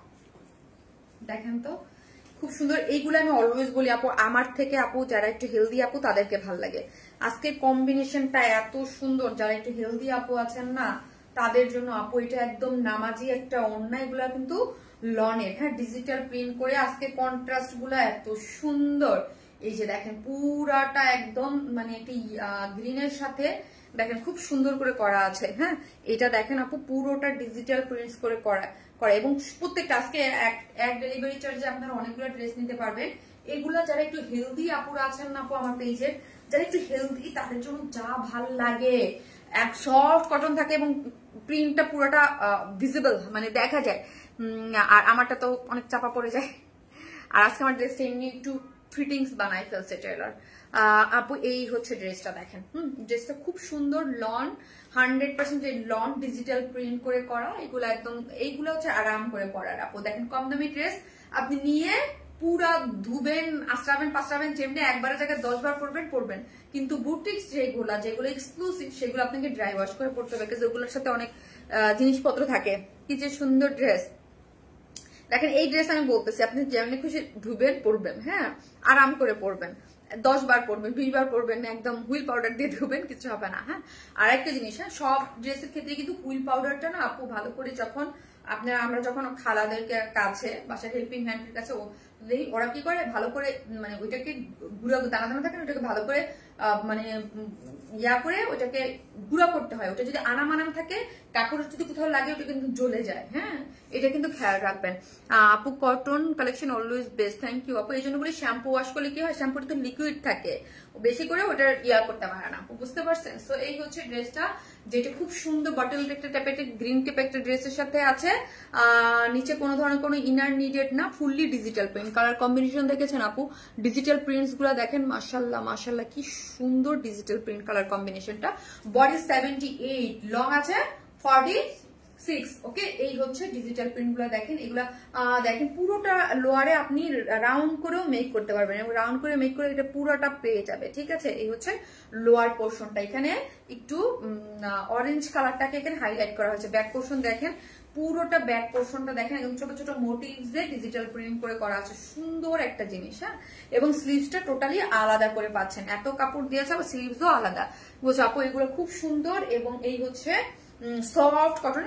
দেখেন তো খুব সুন্দর। এইগুলো আমি অলওয়েজ বলি আপু, আমার থেকে আপু যারা একটু হেলদি আপু তাদেরকে ভাল লাগে। আজকের কম্বিনেশনটা এত সুন্দর, যারা একটু হেলদি আপু আছেন না তাদের জন্য আপু এটা একদম নামাজি একটা ওড়না। এগুলা কিন্তু লনের, হ্যাঁ, ডিজিটাল প্রিন্ট করে আজকে কন্ট্রাস্ট গুলা এত সুন্দর। এই যে দেখেন পুরাটা একদম মানে একটি গ্রিনের সাথে দেখেন খুব সুন্দর করে করা আছে। হ্যাঁ, এটা দেখেন আপু পুরোটা ডিজিটাল প্রিন্টস করে করা এবং প্রত্যেকটা আজকে এক ডেলিভারি চার্জে আপনারা অনেকগুলো ড্রেস নিতে পারবেন। এগুলা যারা একটু হেলদি আপুরা আছেন না আপু আমার পেজে, যারা একটু হেলদি তাদের জন্য যা ভাল লাগে, এক সফট কটন থাকে এবং প্রিন্টটা পুরোটা ভিজিবল, মানে দেখা যায়। আর আমারটা তো অনেক চাপা পড়ে যায়। আর আজকে আমার ড্রেসটা এমনি একটু ফিটিংস বানাই ফেলছে টেলার আপু। এই হচ্ছে ড্রেসটা দেখেন, ড্রেসটা খুব সুন্দর, লন 100% লন ডিজিটাল প্রিন্ট করে করা। এগুলো একদম এইগুলো হচ্ছে আরাম করে পরার আপু। দেখেন কম দামি ড্রেস, আপনি নিয়ে পুরা ধুবেন, আশ্রাবেন পাশ্রাবেন, যেমনি একবারের জায়গায় 10 বার পরবেন। কিন্তু বুটিক্স যেগুলো এক্সক্লুসিভ, সেগুলো আপনাকে ড্রাই ওয়াশ করে পড়তে হবে, যেগুলোর সাথে অনেক জিনিসপত্র থাকে। কি যে সুন্দর ড্রেস দেখেন। এই ড্রেস আমি বলতেছি, আপনি যেমনি খুশি ধুবেন পরবেন, হ্যাঁ, আরাম করে পরবেন, 10 বার পরবেন, 20 বার পরবেন, একদম হুইল পাউডার দিয়ে ধুবেন, কিছু হবে না। হ্যাঁ, আর একটা জিনিস, হ্যাঁ, সব ড্রেসের ক্ষেত্রে কিন্তু হুইল পাউডারটা না আপু ভালো করে যখন আমরা যখন খালাদেরকে কাছে বাসার হেল্পিং হ্যান্ডের কাছে ওরা কি করে ভালো করে মানে ওইটাকে গুঁড়া দানা দানা থাকে, ওটাকে ভালো করে মানে ইয়া করে ওটাকে গুঁড়া করতে হয়। ওটা যদি আনাম থাকে, কাপড় যদি কোথাও লাগে ওটা কিন্তু জ্বলে যায়। হ্যাঁ, এটা কিন্তু খেয়াল রাখবেন। আপু cotton collection always best, thank you আপু। এই জন্য বলি শ্যাম্পু ওয়াশ করলে কি হয়, শ্যাম্পুটা তো লিকুইড থাকে, বেশি করে ওটার করতে পারে না আপু, বুঝতে পারছেন? সো এই হচ্ছে ড্রেসটা, যেটা খুব সুন্দর বটল একটা টাইপের গ্রিন টাইপ একটা ড্রেসের সাথে আছে। নিচে কোনো ধরনের কোনো ইনার নিডেড না, fully digital print. Colour combination দেখেছেন আপু, ডিজিটাল প্রিন্টস গুলা দেখেন, মাশাল্লাহ মাশাল্লাহ কি সুন্দর ডিজিটাল প্রিন্ট কালার কম্বিনেশনটা। বডি 78, লং আছে 46। ওকে, এই হচ্ছে ডিজিটাল প্রিন্ট গুলা দেখেন, এগুলা দেখেন পুরোটা লোয়ারে আপনি রাউন্ড করেও মেক করতে পারবেন, এবং রাউন্ড করে মেক করে এটা পুরোটা পেয়ে যাবে, ঠিক আছে? এই হচ্ছে লোয়ার পোর্শনটা, এখানে একটু অরেঞ্জ কালারটাকে এখানে হাইলাইট করা হয়েছে। ব্যাক পোর্শন দেখেন, পুরোটা ব্যাক পোর্শনটা দেখেন একদম ছোট ছোট মোটিভস দিয়ে ডিজিটাল প্রিন্ট করে করা আছে, সুন্দর একটা জিনিস। হ্যাঁ, এবং স্লিভসটা টোটালি আলাদা করে পাচ্ছেন, এত কাপড় দিয়েছে আবার স্লিভসও আলাদা, বুঝছো আপু? এগুলো খুব সুন্দর। এবং এই হচ্ছে সফট কটন,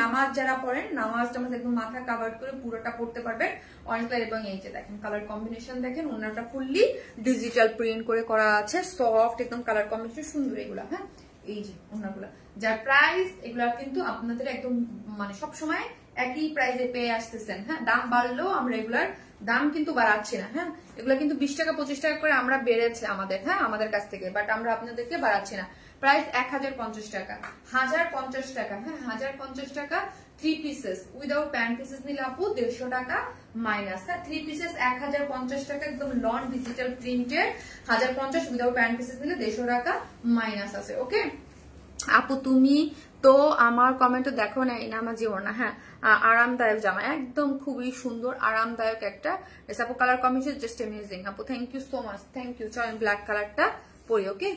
নামাজ যারা পড়েন, নামাজ টামাজ একদম মাথা কাভার করে পুরোটা পড়তে পারবেন অনেক। এবং এই যে দেখেন কালার কম্বিনেশন দেখেন, ওনাটা ফুললি ডিজিটাল প্রিন্ট করে করা আছে, সফট একদম কালার কম্বিনেশন সুন্দর এগুলা। হ্যাঁ, এই যে ওনাগুলা, যার প্রাইস এগুলা কিন্তু আপনাদের একদম মানে সবসময় একই প্রাইসে পেয়ে আসতেছেন। হ্যাঁ, দাম বাড়লেও আমরা এগুলার দাম কিন্তু বাড়াচ্ছি না। হ্যাঁ, এগুলা কিন্তু 20 টাকা 25 টাকা করে আমরা বেড়েছে আমাদের, হ্যাঁ আমাদের কাছ থেকে, বাট আমরা আপনাদেরকে বাড়াচ্ছি না। প্রাইস 1050 টাকা, 1050 টাকা। হ্যাঁ, 1050 টাকা। 3 পিসেস উইদাউট প্যান্ট পিসেস নিলে আপু 150 টাকা মাইনাস। হ্যাঁ, 3 পিসেস 1050 টাকা, একদম লন ডিজিটাল প্রিন্টের। 1050 উইদাউট প্যান্ট পিসেস নিলে 150 টাকা মাইনাস আছে। ওকে আপু, তুমি তো আমার কমেন্টে দেখো না, নামাজি ওড়না। হ্যাঁ, আরামদায়ক জামা, একদম খুবই সুন্দর আরামদায়ক একটা ড্রেস আপু। কালার কম্বিনেশন জাস্ট অ্যামেজিং আপু, thank you so much, thank you. চলেন ব্ল্যাক কালারটা পরি। ওকে,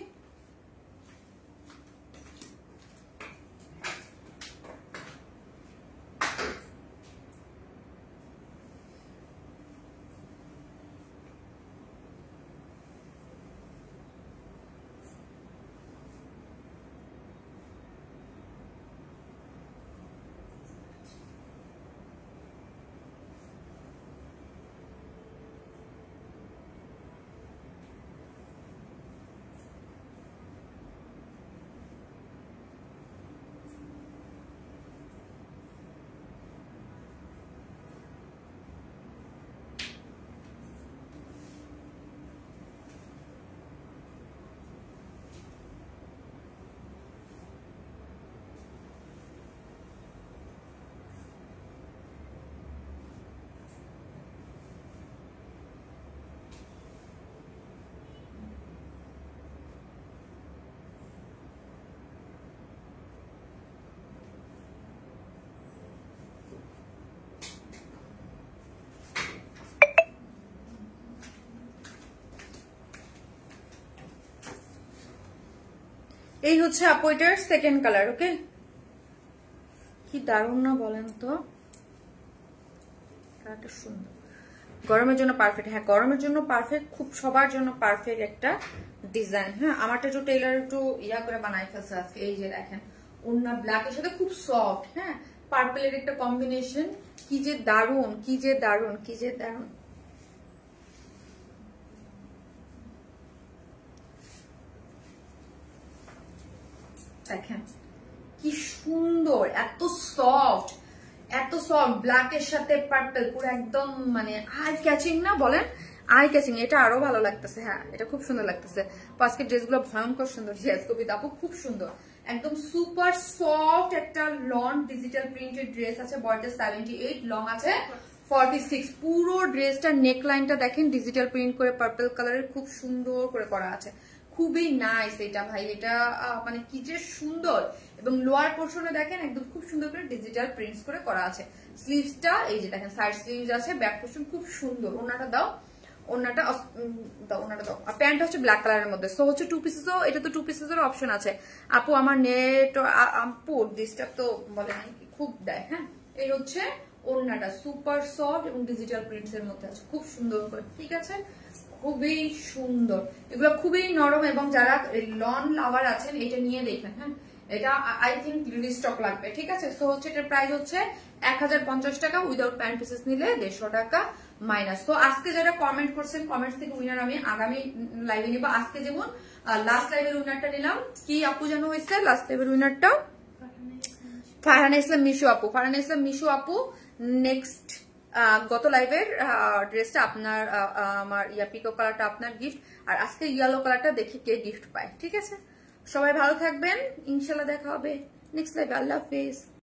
এই হচ্ছে আপু এটার সেকেন্ড কালার। ওকে, কি দারুণ না বলেন তো, কালারটা সুন্দর, গরমের জন্য পারফেক্ট। হ্যাঁ, গরমের জন্য পারফেক্ট, খুব সবার জন্য পারফেক্ট একটা ডিজাইন। হ্যাঁ, আমারটা একটু টেইলার একটু করে বানাই ফেলছে আজকে। এই যে দেখেন ওড়না ব্ল্যাকের সাথে খুব সফট, হ্যাঁ পার্পলের একটা কম্বিনেশন, কি যে দারুণ, কি যে দারুণ, কি যে দারুণ। দেখেন কি সুন্দর, এত সফট, এত সফট, ব্ল্যাকের সাথে পার্পল, পুরো একদম মানে আই ক্যাচিং না বলেন, আই ক্যাচিং। এটা আরো ভালো লাগতেছে। হ্যাঁ, এটা খুব সুন্দর লাগতেছে। আজকের ড্রেসগুলো ভয়ঙ্কর সুন্দর। ইয়েস কবিতা আপু, খুব সুন্দর, একদম সুপার সফট একটা লন ডিজিটাল প্রিন্টেড ড্রেস আছে। বডিটা 78, লং আছে 46। পুরো ড্রেসটা নেকলাইনটা দেখেন ডিজিটাল প্রিন্ট করে পার্পল কালারের খুব সুন্দর করে করা আছে, খুবই নাইস এটা ভাই। এটা মানে কি যে সুন্দর। এবং লোয়ার পোর্শনে দেখেন একদম খুব সুন্দর করে ডিজিটাল প্রিন্টস করে করা আছে। স্লিভসটা এই যে দেখেন সাইড স্লিভস আছে, ব্যাক পোর্শন খুব সুন্দর। ওনাটা দাও, ওনাটা দাও, ওনাটা দাও। প্যান্ট হচ্ছে ব্ল্যাক কালারের মধ্যে। সো হচ্ছে 2 পিসেসও, এটা তো 2 পিসেসের অপশন আছে আপু। আমার নেট আপু ডিস্টার্ব তো বলে নাই, খুব দেয়। হ্যাঁ, এই হচ্ছে ওড়নাটা, সুপার সফট এবং ডিজিটাল প্রিন্টস এর মধ্যে আছে, খুব সুন্দর করে। ঠিক আছে, খুবই সুন্দর, এগুলো খুবই নরম। এবং যারা লন লাভার আছেন এটা নিয়ে দেখেন। হ্যাঁ, এটা আই থিঙ্ক রিস্টক লাগবে। ঠিক আছে, সো হচ্ছে এটার প্রাইস হচ্ছে 1050 টাকা, উইদাউট প্যান্ট পিসেস নিলে 150 টাকা মাইনাস। তো আজকে যারা কমেন্ট করছেন, কমেন্টস থেকে উইনার আমি আগামী লাইভে নিব। আজকে যেমন লাস্ট লাইভের উইনারটা নিলাম, কি আপু জানো হয়েছে লাস্ট লাইভের উইনারটা? ফারহানা ইসলাম মিশু আপু। ফারহানা ইসলাম মিশু আপু নেক্সট গত লাইভের ড্রেসটা আপনার, আমার পিকো কালারটা আপনার গিফট, আর আজকে ইয়েলো কালারটা দেখি কে গিফট পায়। ঠিক আছে, সবাই ভালো থাকবেন, ইনশাল্লাহ দেখা হবে নেক্সট লাইভে। আল্লাহ হাফেজ।